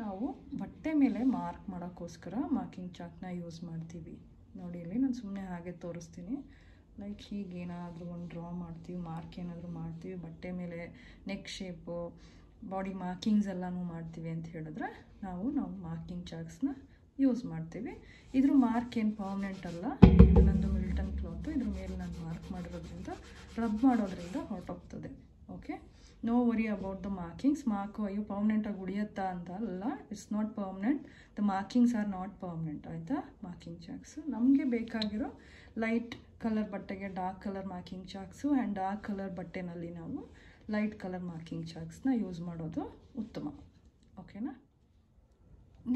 ನಾವು ಬಟ್ಟೆ ಮೇಲೆ ಮಾರ್ಕ್ ಮಾಡೋಕ್ಕೋಸ್ಕರ ಮಾರ್ಕಿಂಗ್ ಚಾಕ್ನ ಯೂಸ್ ಮಾಡ್ತೀವಿ. ನೋಡಿ ಇಲ್ಲಿ ನಾನು ಸುಮ್ಮನೆ ಹಾಗೆ ತೋರಿಸ್ತೀನಿ. ಲೈಕ್ ಹೀಗೇನಾದರೂ ಒಂದು ಡ್ರಾ ಮಾಡ್ತೀವಿ, ಮಾರ್ಕ್ ಏನಾದರೂ ಮಾಡ್ತೀವಿ ಬಟ್ಟೆ ಮೇಲೆ, ನೆಕ್ ಶೇಪು, ಬಾಡಿ ಮಾರ್ಕಿಂಗ್ಸ್ ಎಲ್ಲನೂ ಮಾಡ್ತೀವಿ ಅಂತ ಹೇಳಿದ್ರೆ ನಾವು ಮಾರ್ಕಿಂಗ್ ಚಾಕ್ಸ್ನ ಯೂಸ್ ಮಾಡ್ತೀವಿ. ಇದ್ರ ಮಾರ್ಕ್ ಏನು ಪರ್ಮನೆಂಟ್ ಅಲ್ಲ, ಇದು ನಂದು ಮಿಲ್ಟನ್ ಕ್ಲಾತು, ಇದ್ರ ಮೇಲೆ ನಾನು ಮಾರ್ಕ್ ಮಾಡಿರೋದ್ರಿಂದ ರಬ್ ಮಾಡೋದ್ರಿಂದ ಹೊರಟೋಗ್ತದೆ. Okay. No worry about the markings. ಅಯ್ಯೋ ಪರ್ಮನೆಂಟಾಗಿ ಉಳಿಯುತ್ತಾ ಅಂತ ಅಲ್ಲ, it's not permanent. The markings are not permanent. ಆಯಿತಾ. ಮಾರ್ಕಿಂಗ್ ಚಾಕ್ಸು ನಮಗೆ ಬೇಕಾಗಿರೋ ಲೈಟ್ ಕಲರ್ ಬಟ್ಟೆಗೆ dark colour marking chalks, and dark colour ಬಟ್ಟೆನಲ್ಲಿ ನಾವು ಲೈಟ್ ಕಲರ್ ಮಾರ್ಕಿಂಗ್ ಚಾಕ್ಸ್ನ ಯೂಸ್ ಮಾಡೋದು ಉತ್ತಮ. ಓಕೆನಾ.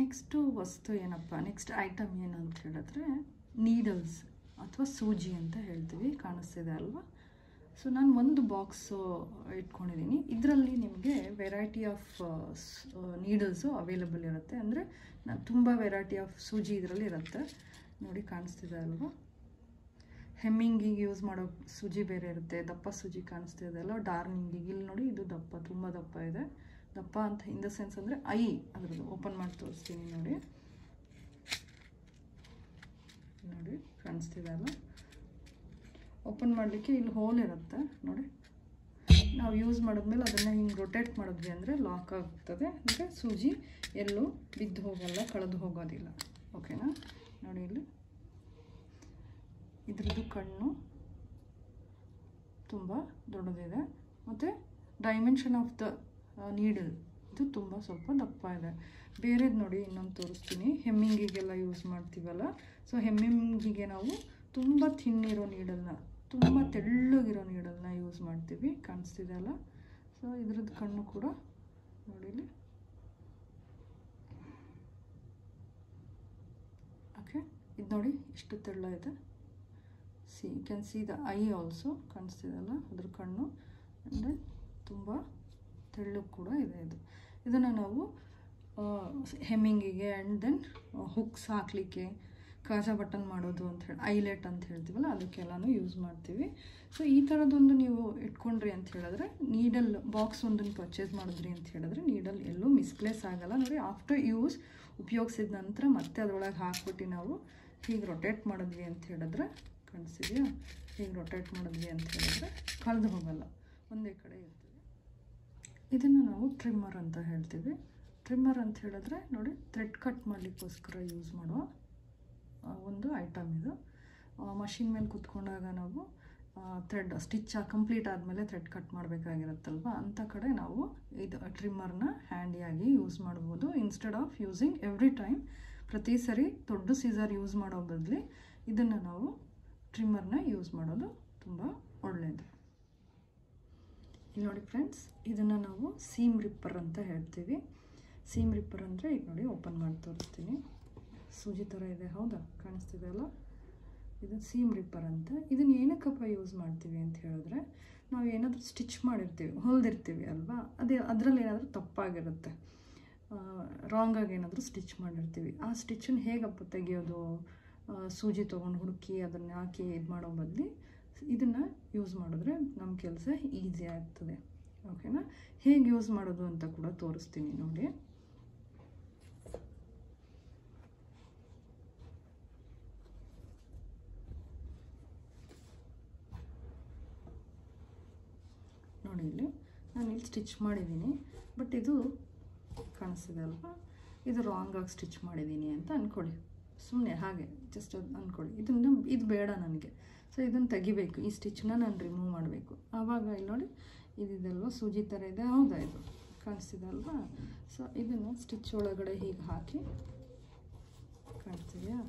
ನೆಕ್ಸ್ಟು ವಸ್ತು ಏನಪ್ಪ, ನೆಕ್ಸ್ಟ್ ಐಟಮ್ ಏನು ಅಂತ ಹೇಳಿದ್ರೆ ನೀಡಲ್ಸ್ ಅಥವಾ ಸೂಜಿ ಅಂತ ಹೇಳ್ತೀವಿ. ಕಾಣಿಸ್ತಿದೆ ಅಲ್ವಾ. ಸೊ ನಾನು ಒಂದು ಬಾಕ್ಸು ಇಟ್ಕೊಂಡಿದ್ದೀನಿ. ಇದರಲ್ಲಿ ನಿಮಗೆ ವೆರೈಟಿ ಆಫ್ ನೀಡಲ್ಸು ಅವೈಲಬಲ್ ಇರುತ್ತೆ. ಅಂದರೆ ತುಂಬ ವೆರೈಟಿ ಆಫ್ ಸೂಜಿ ಇದರಲ್ಲಿ ಇರುತ್ತೆ. ನೋಡಿ ಕಾಣಿಸ್ತಿದೆ ಅಲ್ವಾ. ಹೆಮ್ಮಿಂಗಿಗೆ ಯೂಸ್ ಮಾಡೋ ಸೂಜಿ ಬೇರೆ ಇರುತ್ತೆ, ದಪ್ಪ ಸೂಜಿ ಕಾಣಿಸ್ತಿದೆ ಅಲ್ಲ, ಡಾರ್ನಿಂಗಿಗೆ. ಇಲ್ಲಿ ನೋಡಿ ಇದು ದಪ್ಪ, ತುಂಬ ದಪ್ಪ ಇದೆ. ದಪ್ಪ ಅಂತ ಇನ್ ದ ಸೆನ್ಸ್ ಅಂದರೆ ಅದರದ್ದು ಓಪನ್ ಮಾಡಿ ತೋರಿಸ್ತೀನಿ ನೋಡಿ. ನೋಡಿ ಕಾಣಿಸ್ತಿದೆ ಅಲ್ಲ. ಓಪನ್ ಮಾಡಲಿಕ್ಕೆ ಇಲ್ಲಿ ಹೋಲ್ ಇರುತ್ತೆ ನೋಡಿ. ನಾವು ಯೂಸ್ ಮಾಡಿದ್ಮೇಲೆ ಅದನ್ನು ಹಿಂಗೆ ರೊಟೇಟ್ ಮಾಡಿದ್ವಿ ಅಂದರೆ ಲಾಕ್ ಆಗ್ತದೆ. ಅಂದರೆ ಸೂಜಿ ಎಲ್ಲೂ ಬಿದ್ದು ಹೋಗಲ್ಲ, ಕಳೆದು ಹೋಗೋದಿಲ್ಲ. ಓಕೆನಾ. ನೋಡಿ ಇಲ್ಲಿ ಇದ್ರದ್ದು ಕಣ್ಣು ತುಂಬ ದೊಡ್ಡದಿದೆ, ಮತ್ತು ಡೈಮೆನ್ಷನ್ ಆಫ್ ದ ನೀಡಲ್ ಇದು ತುಂಬ ಸ್ವಲ್ಪ ದಪ್ಪ ಇದೆ. ಬೇರೆದು ನೋಡಿ ಇನ್ನೊಂದು ತೋರಿಸ್ತೀನಿ. ಹೆಮ್ಮಿಂಗಿಗೆಲ್ಲ ಯೂಸ್ ಮಾಡ್ತೀವಲ್ಲ, ಸೊ ಹೆಮ್ಮಿಂಗಿಗೆ ನಾವು ತುಂಬ ಥಿನ್ನಿರೋ ನೀಡಲ್ನ, ತುಂಬ ತೆಳ್ಳಗಿರೋ ನೀಡಲ್ನ ಯೂಸ್ ಮಾಡ್ತೀವಿ. ಕಾಣಿಸ್ತಿದೆ ಅಲ್ಲ. ಸೊ ಇದ್ರದ್ದು ಕಣ್ಣು ಕೂಡ ನೋಡಿ ಇಲ್ಲಿ. ಓಕೆ. ಇದು ನೋಡಿ ಇಷ್ಟು ತೆಳ್ಳ ಇದೆ. You can see the eye also. ಕಾಣಿಸ್ತಿದೆಲ್ಲ ಅದ್ರ ಕಣ್ಣು. ಅಂದರೆ ತುಂಬ ತೆಳ್ಳಗೆ ಕೂಡ ಇದೆ ಇದು. ಇದನ್ನು ನಾವು ಹೆಮ್ಮಿಂಗಿಗೆ ಆ್ಯಂಡ್ ದೆನ್ ಹುಕ್ಸ್ ಹಾಕಲಿಕ್ಕೆ, ಕಾಜಾ ಬಟನ್ ಮಾಡೋದು ಅಂತ ಹೇಳಿ, ಐಲೆಟ್ ಅಂತ ಹೇಳ್ತೀವಲ್ಲ, ಅದಕ್ಕೆಲ್ಲನೂ ಯೂಸ್ ಮಾಡ್ತೀವಿ. ಸೊ ಈ ಥರದೊಂದು ನೀವು ಇಟ್ಕೊಂಡ್ರಿ ಅಂತ ಹೇಳಿದ್ರೆ, ನೀಡಲ್ ಬಾಕ್ಸ್ ಒಂದನ್ನು ಪರ್ಚೇಸ್ ಮಾಡಿದ್ರಿ ಅಂತ ಹೇಳಿದ್ರೆ ನೀಡಲ್ ಎಲ್ಲೂ ಮಿಸ್ಪ್ಲೇಸ್ ಆಗಲ್ಲ. ನೋಡಿ ಆಫ್ಟರ್ ಯೂಸ್ ಉಪಯೋಗಿಸಿದ ನಂತರ ಮತ್ತೆ ಅದರೊಳಗೆ ಹಾಕ್ಬಿಟ್ಟು ನಾವು ಹೀಗೆ ರೊಟೇಟ್ ಮಾಡಿದ್ವಿ ಅಂತ ಹೇಳಿದ್ರೆ, ಕಾಣಿಸ್ತಿದೆಯಾ, ಹೀಗೆ ರೊಟೇಟ್ ಮಾಡಿದ್ವಿ ಅಂತ ಹೇಳಿದ್ರೆ ಕಳೆದು ಹೋಗಲ್ಲ, ಒಂದೇ ಕಡೆ ಇರ್ತದೆ. ಇದನ್ನು ನಾವು ಟ್ರಿಮ್ಮರ್ ಅಂತ ಹೇಳ್ತೀವಿ. ಟ್ರಿಮ್ಮರ್ ಅಂತ ಹೇಳಿದ್ರೆ ನೋಡಿ ಥ್ರೆಡ್ ಕಟ್ ಮಾಡಲಿಕ್ಕೋಸ್ಕರ ಯೂಸ್ ಮಾಡುವ ಒಂದು ಐಟಮ್ ಇದು. ಮಷಿನ್ ಮೇಲೆ ಕೂತ್ಕೊಂಡಾಗ ನಾವು ಥ್ರೆಡ್ ಸ್ಟಿಚ್ ಕಂಪ್ಲೀಟ್ ಆದಮೇಲೆ ಥ್ರೆಡ್ ಕಟ್ ಮಾಡಬೇಕಾಗಿರುತ್ತಲ್ವ, ಅಂಥ ಕಡೆ ನಾವು ಇದು ಟ್ರಿಮ್ಮರ್ನ ಹ್ಯಾಂಡಿಯಾಗಿ ಯೂಸ್ ಮಾಡ್ಬೋದು. Instead of using every time, ಪ್ರತಿ ಸರಿ ದೊಡ್ಡ ಸೀಸರ್ ಯೂಸ್ ಮಾಡೋ ಬದಲು ಇದನ್ನು ನಾವು ಟ್ರಿಮ್ಮರ್ನ ಯೂಸ್ ಮಾಡೋದು ತುಂಬ ಒಳ್ಳೆಯದು. ಇಲ್ಲಿ ನೋಡಿ ಫ್ರೆಂಡ್ಸ್, ಇದನ್ನು ನಾವು ಸೀಮ್ ರಿಪ್ಪರ್ ಅಂತ ಹೇಳ್ತೀವಿ. ಸೀಮ್ ರಿಪ್ಪರ್ ಅಂದರೆ ಈಗ ನೋಡಿ ಓಪನ್ ಮಾಡಿ ತೋರಿಸ್ತೀನಿ. ಸೂಜಿ ಥರ ಇದೆ, ಹೌದಾ, ಕಾಣಿಸ್ತಿದೆ ಅಲ್ಲ? ಇದು ಸೀಮ್ ರಿಪ್ಪರ್ ಅಂತ. ಇದನ್ನು ಏನಕ್ಕಪ್ಪ ಯೂಸ್ ಮಾಡ್ತೀವಿ ಅಂತ ಹೇಳಿದ್ರೆ, ನಾವು ಏನಾದರೂ ಸ್ಟಿಚ್ ಮಾಡಿರ್ತೀವಿ, ಹೊಲ್ದಿರ್ತೀವಿ ಅಲ್ವಾ, ಅದರಲ್ಲಿ ಏನಾದರೂ ತಪ್ಪಾಗಿರುತ್ತೆ, ರಾಂಗಾಗಿ ಏನಾದರೂ ಸ್ಟಿಚ್ ಮಾಡಿರ್ತೀವಿ. ಆ ಸ್ಟಿಚ್ಚನ್ನು ಹೇಗಪ್ಪ ತೆಗೆಯೋದು, ಸೂಜಿ ತೊಗೊಂಡು ಹುಡುಕಿ ಅದನ್ನು ಹಾಕಿ ಇದು ಮಾಡೋ ಬದಲು ಇದನ್ನು ಯೂಸ್ ಮಾಡಿದ್ರೆ ನಮ್ಮ ಕೆಲಸ ಈಸಿ ಆಗ್ತದೆ. ಓಕೆನಾ? ಹೇಗೆ ಯೂಸ್ ಮಾಡೋದು ಅಂತ ಕೂಡ ತೋರಿಸ್ತೀನಿ ನೋಡಿ. ನೋಡಿ ಇಲ್ಲಿ ನಾನು ಇಲ್ಲಿ ಸ್ಟಿಚ್ ಮಾಡಿದ್ದೀನಿ, ಬಟ್ ಇದು ಕಾಣಿಸ್ತಿದೆ ಅಲ್ವಾ, ಇದು ರಾಂಗಾಗಿ ಸ್ಟಿಚ್ ಮಾಡಿದ್ದೀನಿ ಅಂತ ಅಂದ್ಕೊಳ್ಳಿ. ಸುಮ್ಮನೆ ಹಾಗೆ ಜಸ್ಟ್ ಅದು ಅಂದ್ಕೊಳ್ಳಿ. ಇದು ಬೇಡ ನನಗೆ, ಸೊ ಇದನ್ನು ತೆಗಿಬೇಕು, ಈ ಸ್ಟಿಚ್ನ ನಾನು ರಿಮೂವ್ ಮಾಡಬೇಕು. ಆವಾಗ ಇಲ್ಲಿ ನೋಡಿ ಇದಿದೆಲ್ವ ಸೂಜಿ ಥರ ಇದೆ, ಹೌದಾ, ಇದು ಕಾಣಿಸ್ತಿದೆ ಅಲ್ವಾ. ಸೊ ಇದನ್ನು ಸ್ಟಿಚ್ ಒಳಗಡೆ ಹೀಗೆ ಹಾಕಿ, ಕಾಣಿಸ್ತಿದೆಯಾ,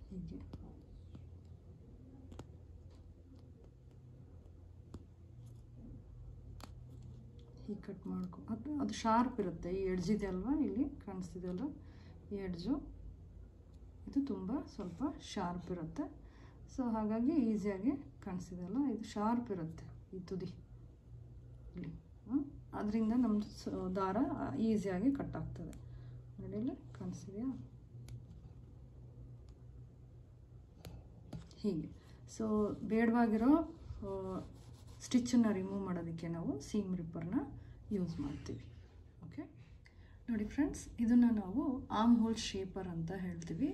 ಹೀಗೆ ಹೀಗೆ ಕಟ್ ಮಾಡ್ಕೊ. ಅದು ಶಾರ್ಪ್ ಇರುತ್ತೆ, ಈ ಎಡ್ಜ್ ಇದೆ ಅಲ್ವಾ, ಇಲ್ಲಿ ಕಾಣಿಸ್ತಿದೆ ಅಲ್ವ, ಈ ಎಡ್ಜು ಇದು ತುಂಬ ಸ್ವಲ್ಪ ಶಾರ್ಪ್ ಇರುತ್ತೆ. ಸೊ ಹಾಗಾಗಿ ಈಸಿಯಾಗಿ ಕಾಣಿಸ್ತಿದೆ ಅಲ್ಲ, ಇದು ಶಾರ್ಪ್ ಇರುತ್ತೆ ಈ ತುದಿ ಇಲ್ಲಿ, ಅದರಿಂದ ನಮ್ಮದು ದಾರ ಈಸಿಯಾಗಿ ಕಟ್ ಆಗ್ತದೆ. ನೋಡಿ ಇಲ್ಲಿ ಕಾಣಿಸ್ತಿದೆಯಾ, ಹೀಗೆ. ಸೊ ಬೇಡವಾಗಿರೋ ಸ್ಟಿಚ್ಚನ್ನು ರಿಮೂವ್ ಮಾಡೋದಕ್ಕೆ ನಾವು ಸೀಮ್ ರಿಪ್ಪರ್ನ ಯೂಸ್ ಮಾಡ್ತೀವಿ. ಓಕೆ, ನೋಡಿ ಫ್ರೆಂಡ್ಸ್, ಇದನ್ನು ನಾವು ಆರ್ಮ್ ಹೋಲ್ ಶೇಪರ್ ಅಂತ ಹೇಳ್ತೀವಿ.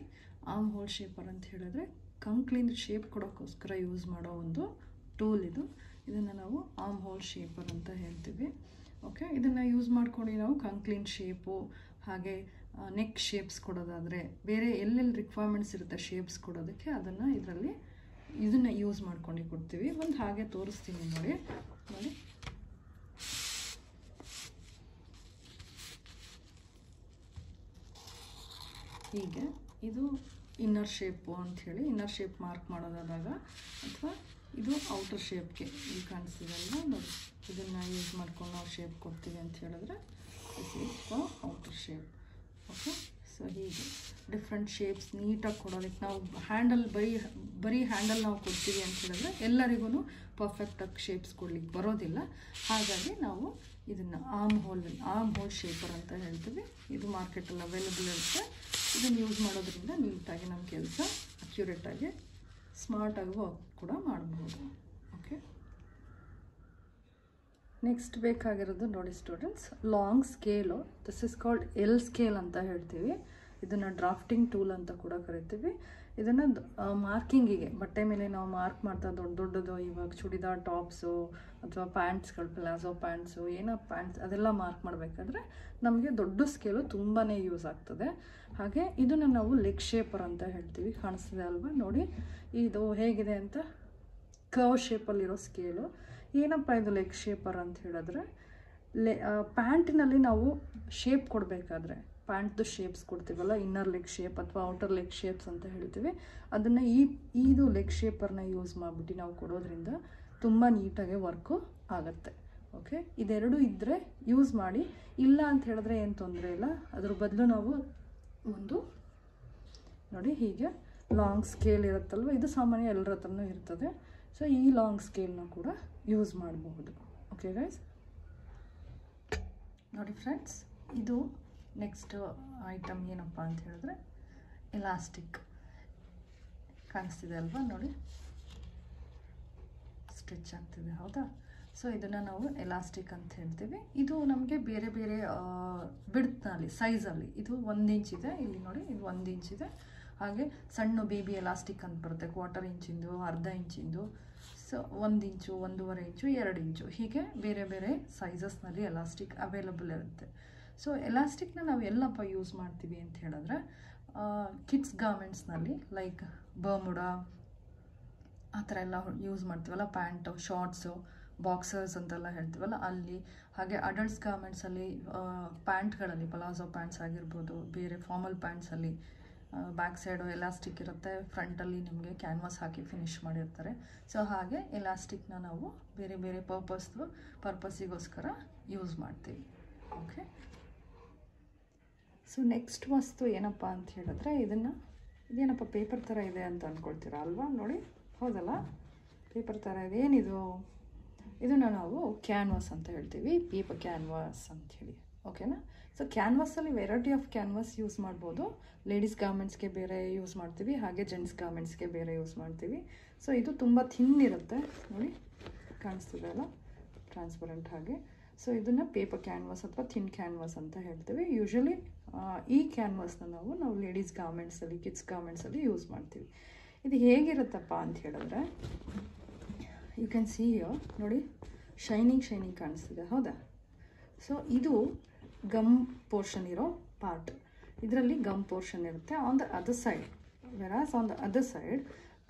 ಆರ್ಮ್ ಹೋಲ್ ಶೇಪರ್ ಅಂತ ಹೇಳಿದ್ರೆ ಕಂಕ್ಳಿಂದ ಶೇಪ್ ಕೊಡೋಕ್ಕೋಸ್ಕರ ಯೂಸ್ ಮಾಡೋ ಒಂದು ಟೂಲ್ ಇದು. ಇದನ್ನು ನಾವು ಆರ್ಮ್ ಹೋಲ್ ಶೇಪರ್ ಅಂತ ಹೇಳ್ತೀವಿ. ಓಕೆ, ಇದನ್ನು ಯೂಸ್ ಮಾಡ್ಕೊಂಡು ನಾವು ಕಂಕ್ಲಿನ್ ಶೇಪು, ಹಾಗೆ ನೆಕ್ ಶೇಪ್ಸ್ ಕೊಡೋದಾದರೆ, ಬೇರೆ ಎಲ್ಲೆಲ್ಲಿ ರಿಕ್ವೈರ್ಮೆಂಟ್ಸ್ ಇರುತ್ತೆ ಶೇಪ್ಸ್ ಕೊಡೋದಕ್ಕೆ, ಇದನ್ನು ಯೂಸ್ ಮಾಡ್ಕೊಂಡು ಕೊಡ್ತೀವಿ. ಒಂದು ಹಾಗೆ ತೋರಿಸ್ತೀನಿ ನೋಡಿ. ಹೀಗೆ ಇದು ಇನ್ನರ್ ಶೇಪು ಅಂಥೇಳಿ, ಇನ್ನರ್ ಶೇಪ್ ಮಾರ್ಕ್ ಮಾಡೋದಾದಾಗ, ಅಥವಾ ಇದು ಔಟರ್ ಶೇಪ್ಗೆ ಇಲ್ಲಿ ಕಾಣಿಸ್ತಿದೆಲ್ಲ ನೋಡಿ, ಇದನ್ನು ಯೂಸ್ ಮಾಡ್ಕೊಂಡು ನಾವು ಶೇಪ್ ಕೊಡ್ತೀವಿ ಅಂತ ಹೇಳಿದ್ರೆ this is for outer shape. Okay, so ಹೀಗೆ ಡಿಫ್ರೆಂಟ್ ಶೇಪ್ಸ್ ನೀಟಾಗಿ ಕೊಡೋದಕ್ಕೆ ನಾವು ಹ್ಯಾಂಡಲ್ ಬರೀ ಹ್ಯಾಂಡಲ್ ನಾವು ಕೊಡ್ತೀವಿ ಅಂತ ಹೇಳಿದ್ರೆ ಎಲ್ಲರಿಗೂ ಪರ್ಫೆಕ್ಟಾಗಿ ಶೇಪ್ಸ್ ಕೊಡ್ಲಿಕ್ಕೆ ಬರೋದಿಲ್ಲ. ಹಾಗಾಗಿ ನಾವು ಇದನ್ನು ಆರ್ಮ್ ಹೋಲ್ ಶೇಪರ್ ಅಂತ ಹೇಳ್ತೀವಿ. ಇದು ಮಾರ್ಕೆಟಲ್ಲಿ ಅವೈಲೇಬಲ್ ಇರುತ್ತೆ. ಇದನ್ನು ಯೂಸ್ ಮಾಡೋದ್ರಿಂದ ನೀಟಾಗಿ ನಮ್ಮ ಕೆಲಸ ಅಕ್ಯುರೇಟಾಗಿ ಸ್ಮಾರ್ಟಾಗಿ ವರ್ಕ್ ಕೂಡ ಮಾಡ್ಬೋದು. ಓಕೆ, ನೆಕ್ಸ್ಟ್ ಬೇಕಾಗಿರೋದು ನೋಡಿ students, long scale. This is called L scale ಅಂತ ಹೇಳ್ತೀವಿ. ಇದನ್ನು ಡ್ರಾಫ್ಟಿಂಗ್ ಟೂಲ್ ಅಂತ ಕೂಡ ಕರಿತೀವಿ. ಇದನ್ನು ಮಾರ್ಕಿಂಗಿಗೆ, ಬಟ್ಟೆ ಮೇಲೆ ನಾವು ಮಾರ್ಕ್ ಮಾಡ್ತಾ ದೊಡ್ಡದು ಇವಾಗ ಚೂಡಿದಾರ್ ಟಾಪ್ಸು ಅಥವಾ ಪ್ಯಾಂಟ್ಸ್ಗಳು, ಪ್ಲಾಜೋ ಪ್ಯಾಂಟ್ಸು, ಏನೋ ಪ್ಯಾಂಟ್ಸ್ ಅದೆಲ್ಲ ಮಾರ್ಕ್ ಮಾಡಬೇಕಾದ್ರೆ ನಮಗೆ ದೊಡ್ಡ ಸ್ಕೇಲು ತುಂಬಾ ಯೂಸ್ ಆಗ್ತದೆ. ಹಾಗೆ ಇದನ್ನು ನಾವು ಲೆಗ್ ಶೇಪರ್ ಅಂತ ಹೇಳ್ತೀವಿ. ಕಾಣಿಸ್ತಿದೆ ಅಲ್ವಾ ನೋಡಿ, ಇದು ಹೇಗಿದೆ ಅಂತ, ಕರ್ವ್ ಶೇಪಲ್ಲಿರೋ ಸ್ಕೇಲು. ಏನಪ್ಪ ಇದು ಲೆಗ್ ಶೇಪರ್ ಅಂತ ಹೇಳಿದ್ರೆ, ಪ್ಯಾಂಟಿನಲ್ಲಿ ನಾವು ಶೇಪ್ ಕೊಡಬೇಕಾದ್ರೆ, ಪ್ಯಾಂಟ್ದು ಶೇಪ್ಸ್ ಕೊಡ್ತೀವಲ್ಲ, ಇನ್ನರ್ ಲೆಗ್ ಶೇಪ್ ಅಥವಾ ಔಟರ್ ಲೆಗ್ ಶೇಪ್ಸ್ ಅಂತ ಹೇಳ್ತೀವಿ, ಅದನ್ನು ಇದು ಲೆಗ್ ಶೇಪರ್ನ ಯೂಸ್ ಮಾಡಿಬಿಟ್ಟು ನಾವು ಕೊಡೋದ್ರಿಂದ ತುಂಬ ನೀಟಾಗಿ ವರ್ಕು ಆಗುತ್ತೆ. ಓಕೆ, ಇದೆರಡು ಇದ್ದರೆ ಯೂಸ್ ಮಾಡಿ, ಇಲ್ಲ ಅಂತ ಹೇಳಿದ್ರೆ ಏನು ತೊಂದರೆ ಇಲ್ಲ. ಅದ್ರ ಬದಲು ನಾವು ಒಂದು ನೋಡಿ ಹೀಗೆ ಲಾಂಗ್ ಸ್ಕೇಲ್ ಇರುತ್ತಲ್ವ, ಇದು ಸಾಮಾನ್ಯ ಎಲ್ಲರ ಹತ್ರನೂ ಇರ್ತದೆ. ಸೊ ಈ ಲಾಂಗ್ ಸ್ಕೇಲ್ನ ಕೂಡ ಯೂಸ್ ಮಾಡಬಹುದು. ಓಕೆ ಗೈಸ್, ನೋಡಿ ಫ್ರೆಂಡ್ಸ್, ಇದು ನೆಕ್ಸ್ಟ್ ಐಟಮ್ ಏನಪ್ಪ ಅಂತ ಹೇಳಿದ್ರೆ ಎಲಾಸ್ಟಿಕ್. ಕಾಣಿಸ್ತಿದೆ ಅಲ್ವಾ ನೋಡಿ, ಸ್ಟಿಚ್ ಆಗ್ತಿದೆ, ಹೌದಾ. ಸೊ ಇದನ್ನು ನಾವು ಎಲಾಸ್ಟಿಕ್ ಅಂತ ಹೇಳ್ತೀವಿ. ಇದು ನಮಗೆ ಬೇರೆ ಬೇರೆ ಬಿಡ್ತ್ನಲ್ಲಿ, ಸೈಜಲ್ಲಿ, ಇದು 1 ಇಂಚ್ ಇದೆ, ಇಲ್ಲಿ ನೋಡಿ ಇದು 1 ಇಂಚ್ ಇದೆ. ಹಾಗೆ ಸಣ್ಣ ಬೇಬಿ ಎಲಾಸ್ಟಿಕ್ ಅಂತ ಬರುತ್ತೆ, 1/4 ಇಂಚಿಂದು, ಅರ್ಧ ಇಂಚಿಂದು, ಸೊ 1 ಇಂಚು, 1.5 ಇಂಚು, 2 ಇಂಚು, ಹೀಗೆ ಬೇರೆ ಬೇರೆ ಸೈಜಸ್ನಲ್ಲಿ ಎಲಾಸ್ಟಿಕ್ ಅವೈಲಬಲ್ ಇರುತ್ತೆ. ಸೊ ಎಲಾಸ್ಟಿಕ್ನ ನಾವು ಎಲ್ಲಪ್ಪ ಯೂಸ್ ಮಾಡ್ತೀವಿ ಅಂತ ಹೇಳಿದ್ರೆ, ಕಿಡ್ಸ್ ಗಾರ್ಮೆಂಟ್ಸ್ನಲ್ಲಿ ಲೈಕ್ ಬರ್ಮುಡಾ ಆ ಥರ ಎಲ್ಲ ಯೂಸ್ ಮಾಡ್ತೀವಲ್ಲ, ಪ್ಯಾಂಟು, ಶಾರ್ಟ್ಸು, ಬಾಕ್ಸರ್ಸ್ ಅಂತೆಲ್ಲ ಹೇಳ್ತೀವಲ್ಲ ಅಲ್ಲಿ, ಹಾಗೆ ಅಡಲ್ಟ್ಸ್ ಗಾರ್ಮೆಂಟ್ಸಲ್ಲಿ ಪ್ಯಾಂಟ್ಗಳಲ್ಲಿ ಪಲಾಜೋ ಪ್ಯಾಂಟ್ಸ್ ಆಗಿರ್ಬೋದು, ಬೇರೆ ಫಾರ್ಮಲ್ ಪ್ಯಾಂಟ್ಸಲ್ಲಿ ಬ್ಯಾಕ್ ಸೈಡು ಎಲಾಸ್ಟಿಕ್ ಇರುತ್ತೆ, ಫ್ರಂಟಲ್ಲಿ ನಿಮಗೆ ಕ್ಯಾನ್ವಾಸ್ ಹಾಕಿ ಫಿನಿಶ್ ಮಾಡಿರ್ತಾರೆ. ಸೊ ಹಾಗೆ ಎಲಾಸ್ಟಿಕ್ನ ನಾವು ಬೇರೆ ಬೇರೆ ಪರ್ಪಸ್ಸಿಗೋಸ್ಕರ ಯೂಸ್ ಮಾಡ್ತೀವಿ. ಓಕೆ, ಸೊ ನೆಕ್ಸ್ಟ್ ವಸ್ತು ಏನಪ್ಪ ಅಂತ ಹೇಳಿದ್ರೆ ಇದೇನಪ್ಪ ಪೇಪರ್ ಥರ ಇದೆ ಅಂತ ಅಂದ್ಕೊಳ್ತೀರಾ ಅಲ್ವಾ? ನೋಡಿ, ಹೌದಲ್ಲ, ಪೇಪರ್ ಥರ ಇದೆ. ಏನಿದು? ಇದನ್ನು ನಾವು ಕ್ಯಾನ್ವಾಸ್ ಅಂತ ಹೇಳ್ತೀವಿ, ಪೇಪರ್ ಕ್ಯಾನ್ವಾಸ್ ಅಂಥೇಳಿ. ಓಕೆನಾ? ಸೊ ಕ್ಯಾನ್ವಾಸಲ್ಲಿ ವೆರೈಟಿ ಆಫ್ ಕ್ಯಾನ್ವಾಸ್ ಯೂಸ್ ಮಾಡ್ಬೋದು. ಲೇಡೀಸ್ ಗಾರ್ಮೆಂಟ್ಸ್ಗೆ ಬೇರೆ ಯೂಸ್ ಮಾಡ್ತೀವಿ, ಹಾಗೆ ಜೆಂಟ್ಸ್ ಗಾರ್ಮೆಂಟ್ಸ್ಗೆ ಬೇರೆ ಯೂಸ್ ಮಾಡ್ತೀವಿ. ಸೊ ಇದು ತುಂಬ ಥಿನ್ ಇರುತ್ತೆ, ನೋಡಿ ಕಾಣಿಸ್ತಿದೆ ಅಲ್ಲ, ಟ್ರಾನ್ಸ್ಪರೆಂಟ್ ಹಾಗೆ. ಸೊ ಇದನ್ನು ಪೇಪರ್ ಕ್ಯಾನ್ವಾಸ್ ಅಥವಾ ಥಿನ್ ಕ್ಯಾನ್ವಾಸ್ ಅಂತ ಹೇಳ್ತೀವಿ. ಯೂಶಲಿ ಈ ಕ್ಯಾನ್ವಾಸ್ನ ನಾವು ಲೇಡೀಸ್ ಗಾರ್ಮೆಂಟ್ಸಲ್ಲಿ, ಕಿಡ್ಸ್ ಗಾರ್ಮೆಂಟ್ಸಲ್ಲಿ ಯೂಸ್ ಮಾಡ್ತೀವಿ. ಇದು ಹೇಗಿರುತ್ತಪ್ಪ ಅಂತ ಹೇಳಿದ್ರೆ, ಯು ಕ್ಯಾನ್ ಸಿ ಹಿಯರ್, ನೋಡಿ ಶೈನಿಂಗ್ ಕಾಣಿಸ್ತಿದೆ, ಹೌದಾ? ಸೊ ಇದು ಗಮ್ ಪೋರ್ಷನ್ ಇರೋ ಪಾರ್ಟ್. ಇದರಲ್ಲಿ ಗಮ್ ಪೋರ್ಷನ್ ಇರುತ್ತೆ on the other side, whereas on the other side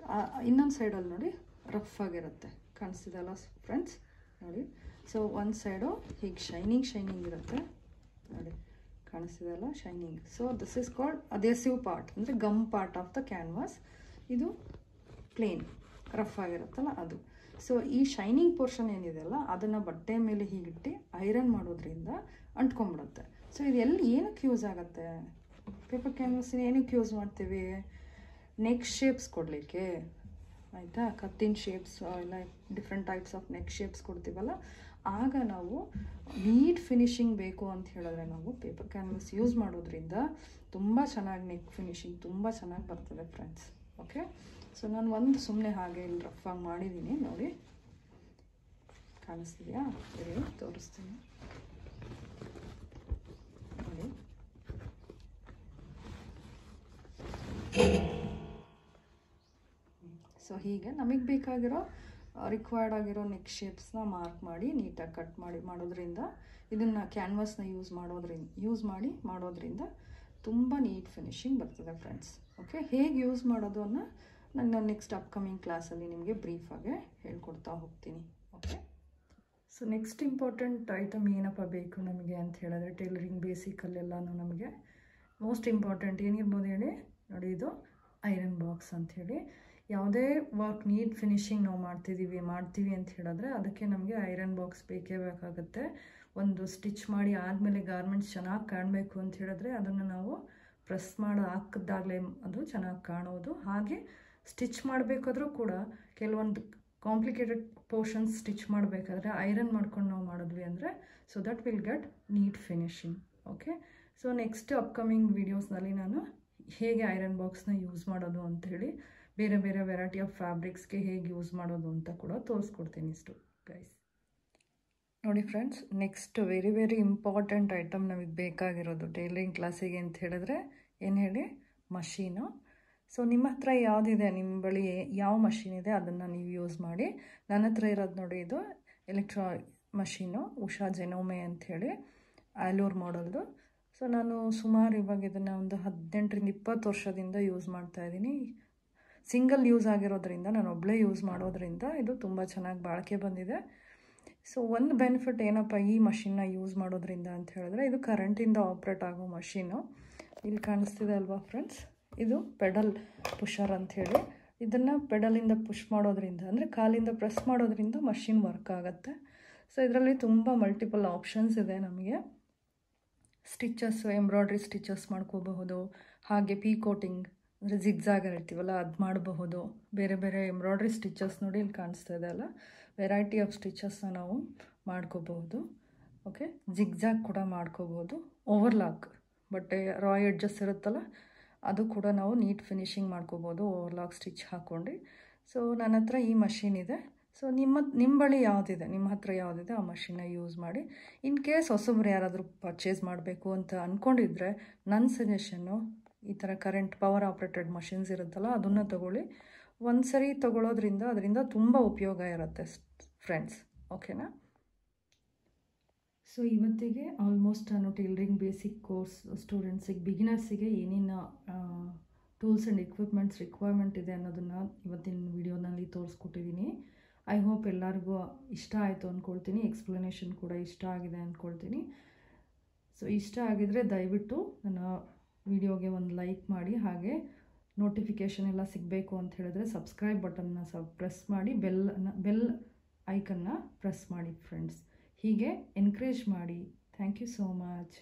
ಇನ್ನೊಂದು ಸೈಡಲ್ಲಿ ನೋಡಿ ರಫ್ ಆಗಿರುತ್ತೆ, ಕಾಣಿಸ್ತಿದೆ ಅಲ್ಲ ಫ್ರೆಂಡ್ಸ್? ನೋಡಿ, ಸೊ ಒಂದು ಸೈಡು ಹೀಗೆ ಶೈನಿಂಗ್ ಇರುತ್ತೆ, ನೋಡಿ ಕಾಣಿಸ್ತಿದೆ ಅಲ್ಲ, shining. So this is called adhesive part, ಅಂದರೆ gum part of the canvas. ಇದು ಪ್ಲೇನ್ ರಫ್ ಆಗಿರುತ್ತಲ್ಲ ಅದು. ಸೊ ಈ ಶೈನಿಂಗ್ ಪೋರ್ಷನ್ ಏನಿದೆಯಲ್ಲ ಅದನ್ನು ಬಟ್ಟೆ ಮೇಲೆ ಹೀಗಿಟ್ಟು ಐರನ್ ಮಾಡೋದ್ರಿಂದ ಅಂಟ್ಕೊಂಡ್ಬಿಡುತ್ತೆ. ಸೊ ಇದು ಏನಕ್ಕೆ ಯೂಸ್ ಆಗುತ್ತೆ? ಪೇಪರ್ ಕ್ಯಾನ್ವಾಸಿನ ಏನಕ್ಕೆ ಯೂಸ್ ಮಾಡ್ತೀವಿ? ನೆಕ್ ಶೇಪ್ಸ್ ಕೊಡಲಿಕ್ಕೆ, ಆಯಿತಾ? ಕತ್ತಿನ ಶೇಪ್ಸ್ ಎಲ್ಲ different types of neck shapes ಕೊಡ್ತೀವಲ್ಲ, ಆಗ ನಾವು ನೀಟ್ ಫಿನಿಶಿಂಗ್ ಬೇಕು ಅಂತ ಹೇಳಿದ್ರೆ ನಾವು ಪೇಪರ್ ಕ್ಯಾನ್ವಾಸ್ ಯೂಸ್ ಮಾಡೋದ್ರಿಂದ ತುಂಬ ಚೆನ್ನಾಗಿ ನೆಕ್ ಫಿನಿಶಿಂಗ್ ತುಂಬ ಚೆನ್ನಾಗಿ ಬರ್ತದೆ ಫ್ರೆಂಡ್ಸ್. ಓಕೆ, ಸೊ ನಾನು ಒಂದು ಸುಮ್ಮನೆ ಹಾಗೆ ಇಲ್ಲಿ ರಫ್ ಆಗಿ ಮಾಡಿದ್ದೀನಿ, ನೋಡಿ ಕಾಣಿಸ್ತಿದೆಯಾ? ಸರಿ, ತೋರಿಸ್ತೀನಿ ನೋಡಿ. ಸೊ ಹೀಗೆ ನಮಗೆ ಬೇಕಾಗಿರೋ ರಿಕ್ವೈರ್ಡ್ ಆಗಿರೋ ನೆಕ್ ಶೇಪ್ಸ್ನ ಮಾರ್ಕ್ ಮಾಡಿ ನೀಟಾಗಿ ಕಟ್ ಮಾಡೋದ್ರಿಂದ, ಇದನ್ನು ಕ್ಯಾನ್ವಾಸ್ನ ಯೂಸ್ ಮಾಡಿ ಮಾಡೋದ್ರಿಂದ ತುಂಬ ನೀಟ್ ಫಿನಿಶಿಂಗ್ ಬರ್ತದೆ ಫ್ರೆಂಡ್ಸ್. ಓಕೆ, ಹೇಗೆ ಯೂಸ್ ಮಾಡೋದು ಅನ್ನೋ ನನ್ನ ನೆಕ್ಸ್ಟ್ ಅಪ್ಕಮಿಂಗ್ ಕ್ಲಾಸಲ್ಲಿ ನಿಮಗೆ ಬ್ರೀಫಾಗೆ ಹೇಳ್ಕೊಡ್ತಾ ಹೋಗ್ತೀನಿ. Okay, so next important item ಏನಪ್ಪ ಬೇಕು ನಮಗೆ ಅಂತ ಹೇಳಿದ್ರೆ, ಟೈಲರಿಂಗ್ ಬೇಸಿಕಲ್ಲೆಲ್ಲನೂ ನಮಗೆ ಮೋಸ್ಟ್ ಇಂಪಾರ್ಟೆಂಟ್ ಏನಿರ್ಬೋದು ಹೇಳಿ? ನೋಡಿ, ಇದು ಐರನ್ ಬಾಕ್ಸ್ ಅಂಥೇಳಿ. ಯಾವುದೇ ವರ್ಕ್ ನೀಟ್ ಫಿನಿಶಿಂಗ್ ನಾವು ಮಾಡ್ತೀವಿ ಅಂತ ಹೇಳಿದ್ರೆ ಅದಕ್ಕೆ ನಮಗೆ ಐರನ್ ಬಾಕ್ಸ್ ಬೇಕೇ ಬೇಕಾಗುತ್ತೆ. ಒಂದು ಸ್ಟಿಚ್ ಮಾಡಿ ಆದಮೇಲೆ ಗಾರ್ಮೆಂಟ್ಸ್ ಚೆನ್ನಾಗಿ ಕಾಣಬೇಕು ಅಂತ ಹೇಳಿದ್ರೆ ಅದನ್ನು ನಾವು ಪ್ರೆಸ್ ಹಾಕಿದಾಗಲೇ ಅದು ಚೆನ್ನಾಗಿ ಕಾಣೋದು. ಹಾಗೆ ಸ್ಟಿಚ್ ಮಾಡಬೇಕಾದ್ರೂ ಕೂಡ ಕೆಲವೊಂದು ಕಾಂಪ್ಲಿಕೇಟೆಡ್ ಪೋರ್ಷನ್ಸ್ ಸ್ಟಿಚ್ ಮಾಡಬೇಕಾದ್ರೆ ಐರನ್ ಮಾಡ್ಕೊಂಡು ನಾವು ಮಾಡಿದ್ವಿ ಅಂದರೆ so that will get neat finishing. Okay, so next upcoming ವೀಡಿಯೋಸ್ನಲ್ಲಿ ನಾನು ಹೇಗೆ ಐರನ್ ಬಾಕ್ಸ್ನ ಯೂಸ್ ಮಾಡೋದು ಅಂಥೇಳಿ, ಬೇರೆ ಬೇರೆ ವೆರೈಟಿ ಆಫ್ ಫ್ಯಾಬ್ರಿಕ್ಸ್ಗೆ ಹೇಗೆ ಯೂಸ್ ಮಾಡೋದು ಅಂತ ಕೂಡ ತೋರಿಸ್ಕೊಡ್ತೀನಿ ಇಷ್ಟು ಗೈಸ್. ನೋಡಿ friends, next very important item ನಮಗೆ ಬೇಕಾಗಿರೋದು ಟೈಲರಿಂಗ್ ಕ್ಲಾಸಿಗೆ ಅಂತ ಹೇಳಿದ್ರೆ ಏನು ಹೇಳಿ? ಮಷೀನು. ಸೊ ನಿಮ್ಮ ಹತ್ರ ಯಾವುದಿದೆ, ನಿಮ್ಮ ಬಳಿ ಯಾವ ಮಷೀನ್ ಇದೆ ಅದನ್ನು ನೀವು ಯೂಸ್ ಮಾಡಿ. ನನ್ನ ಹತ್ರ ಇರೋದು ನೋಡಿ, ಇದು ಎಲೆಕ್ಟ್ರಾ ಮಷೀನು, ಉಷಾ ಜೆನೋಮೆ ಅಂಥೇಳಿ ಆಲೂರ್ ಮಾಡಲ್ದು. ಸೊ ನಾನು ಸುಮಾರು ಇವಾಗ ಇದನ್ನು ಒಂದು 18-20 ವರ್ಷದಿಂದ ಯೂಸ್ ಮಾಡ್ತಾಯಿದ್ದೀನಿ. ಸಿಂಗಲ್ ಯೂಸ್ ಆಗಿರೋದ್ರಿಂದ, ನಾನು ಒಬ್ಬಳೇ ಯೂಸ್ ಮಾಡೋದ್ರಿಂದ ಇದು ತುಂಬ ಚೆನ್ನಾಗಿ ಬಾಳಿಕೆ ಬಂದಿದೆ. ಸೊ ಒಂದು ಬೆನಿಫಿಟ್ ಏನಪ್ಪ ಈ ಮಷಿನ್ನ ಯೂಸ್ ಮಾಡೋದ್ರಿಂದ ಅಂತ ಹೇಳಿದ್ರೆ, ಇದು ಕರೆಂಟಿಂದ ಆಪ್ರೇಟ್ ಆಗೋ ಮಷೀನು. ಇಲ್ಲಿ ಕಾಣಿಸ್ತಿದೆ ಅಲ್ವಾ ಫ್ರೆಂಡ್ಸ್, ಇದು ಪೆಡಲ್ ಪುಷರ್ ಅಂಥೇಳಿ. ಇದನ್ನು ಪೆಡಲಿಂದ ಪುಷ್ ಮಾಡೋದ್ರಿಂದ, ಅಂದರೆ ಕಾಲಿಂದ ಪ್ರೆಸ್ ಮಾಡೋದ್ರಿಂದ ಮಷಿನ್ ವರ್ಕ್ ಆಗುತ್ತೆ. ಸೊ ಇದರಲ್ಲಿ ತುಂಬ ಮಲ್ಟಿಪಲ್ ಆಪ್ಷನ್ಸ್ ಇದೆ ನಮಗೆ. ಸ್ಟಿಚಸ್ಸು, ಎಂಬ್ರಾಯ್ಡ್ರಿ ಸ್ಟಿಚಸ್ ಮಾಡ್ಕೋಬಹುದು, ಹಾಗೆ ಪೀ ಕೋಟಿಂಗ್ ಅಂದರೆ ಜಿಗ್ಜಾಗ್ ಹೇಳ್ತೀವಲ್ಲ ಅದು ಮಾಡಬಹುದು. ಬೇರೆ ಬೇರೆ ಎಂಬ್ರಾಯ್ಡ್ರಿ ಸ್ಟಿಚಸ್ ನೋಡಿ ಇಲ್ಲಿ ಕಾಣಿಸ್ತಾ ಇದೆ ಅಲ್ಲ, ವೆರೈಟಿ ಆಫ್ ಸ್ಟಿಚಸ್ನ ನಾವು ಮಾಡ್ಕೋಬಹುದು. ಓಕೆ, ಜಿಗ್ಜಾಗ್ ಕೂಡ ಮಾಡ್ಕೋಬೋದು. ಓವರ್ಲಾಕ್ ಬಟ್ಟೆ ರಾ ಎಡ್ಜಸ್ ಇರುತ್ತಲ್ಲ ಅದು ಕೂಡ ನಾವು ನೀಟ್ ಫಿನಿಶಿಂಗ್ ಮಾಡ್ಕೋಬೋದು ಓವರ್ಲಾಕ್ ಸ್ಟಿಚ್ ಹಾಕ್ಕೊಂಡು. ಸೊ ನನ್ನ ಹತ್ರ ಈ ಮಷೀನ್ ಇದೆ. ಸೊ ನಿಮ್ಮ ಬಳಿ ಯಾವುದಿದೆ, ನಿಮ್ಮ ಹತ್ರ ಯಾವುದಿದೆ ಆ ಮಷೀನ್ನ ಯೂಸ್ ಮಾಡಿ. ಇನ್ ಕೇಸ್ ಹೊಸಬ್ರು ಯಾರಾದರೂ ಪರ್ಚೇಸ್ ಮಾಡಬೇಕು ಅಂತ ಅಂದ್ಕೊಂಡಿದ್ರೆ ನನ್ನ ಸಜೆಷನ್ನು ಈ ಥರ ಕರೆಂಟ್ ಪವರ್ ಆಪ್ರೇಟೆಡ್ ಮಷಿನ್ಸ್ ಇರುತ್ತಲ್ಲ ಅದನ್ನು ತೊಗೊಳ್ಳಿ. ಒಂದು ಸರಿ ತೊಗೊಳೋದ್ರಿಂದ ಅದರಿಂದ ತುಂಬ ಉಪಯೋಗ ಇರುತ್ತೆ ಫ್ರೆಂಡ್ಸ್. ಓಕೆನಾ? ಸೊ ಇವತ್ತಿಗೆ ಆಲ್ಮೋಸ್ಟ್ ನಾನು ಟೈಲರಿಂಗ್ ಬೇಸಿಕ್ ಕೋರ್ಸ್ ಸ್ಟೂಡೆಂಟ್ಸಿಗೆ ಬಿಗಿನರ್ಸಿಗೆ ಏನೇನು ಟೂಲ್ಸ್ ಆ್ಯಂಡ್ ಎಕ್ವಿಪ್ಮೆಂಟ್ಸ್ ರಿಕ್ವೈರ್ಮೆಂಟ್ ಇದೆ ಅನ್ನೋದನ್ನು ಇವತ್ತಿನ ವಿಡಿಯೋನಲ್ಲಿ ತೋರಿಸ್ಕೊಟ್ಟಿದ್ದೀನಿ. ಐ ಹೋಪ್ ಎಲ್ಲರಿಗೂ ಇಷ್ಟ ಆಯಿತು ಅಂದ್ಕೊಳ್ತೀನಿ. ಎಕ್ಸ್ಪ್ಲನೇಷನ್ ಕೂಡ ಇಷ್ಟ ಆಗಿದೆ ಅಂದ್ಕೊಳ್ತೀನಿ. ಸೊ ಇಷ್ಟ ಆಗಿದರೆ ದಯವಿಟ್ಟು ನನ್ನ ವಿಡಿಯೋಗೆ ಒಂದು ಲೈಕ್ ಮಾಡಿ, ಹಾಗೆ ನೋಟಿಫಿಕೇಷನ್ ಎಲ್ಲ ಸಿಗಬೇಕು ಅಂತ ಹೇಳಿದ್ರೆ ಸಬ್ಸ್ಕ್ರೈಬ್ ಬಟನ್ನ ಪ್ರೆಸ್ ಮಾಡಿ, ಬೆಲ್ ಐಕನ್ನ ಪ್ರೆಸ್ ಮಾಡಿ ಫ್ರೆಂಡ್ಸ್. ಹೀಗೆ ಎನ್ಕರೇಜ್ ಮಾಡಿ. Thank you so much.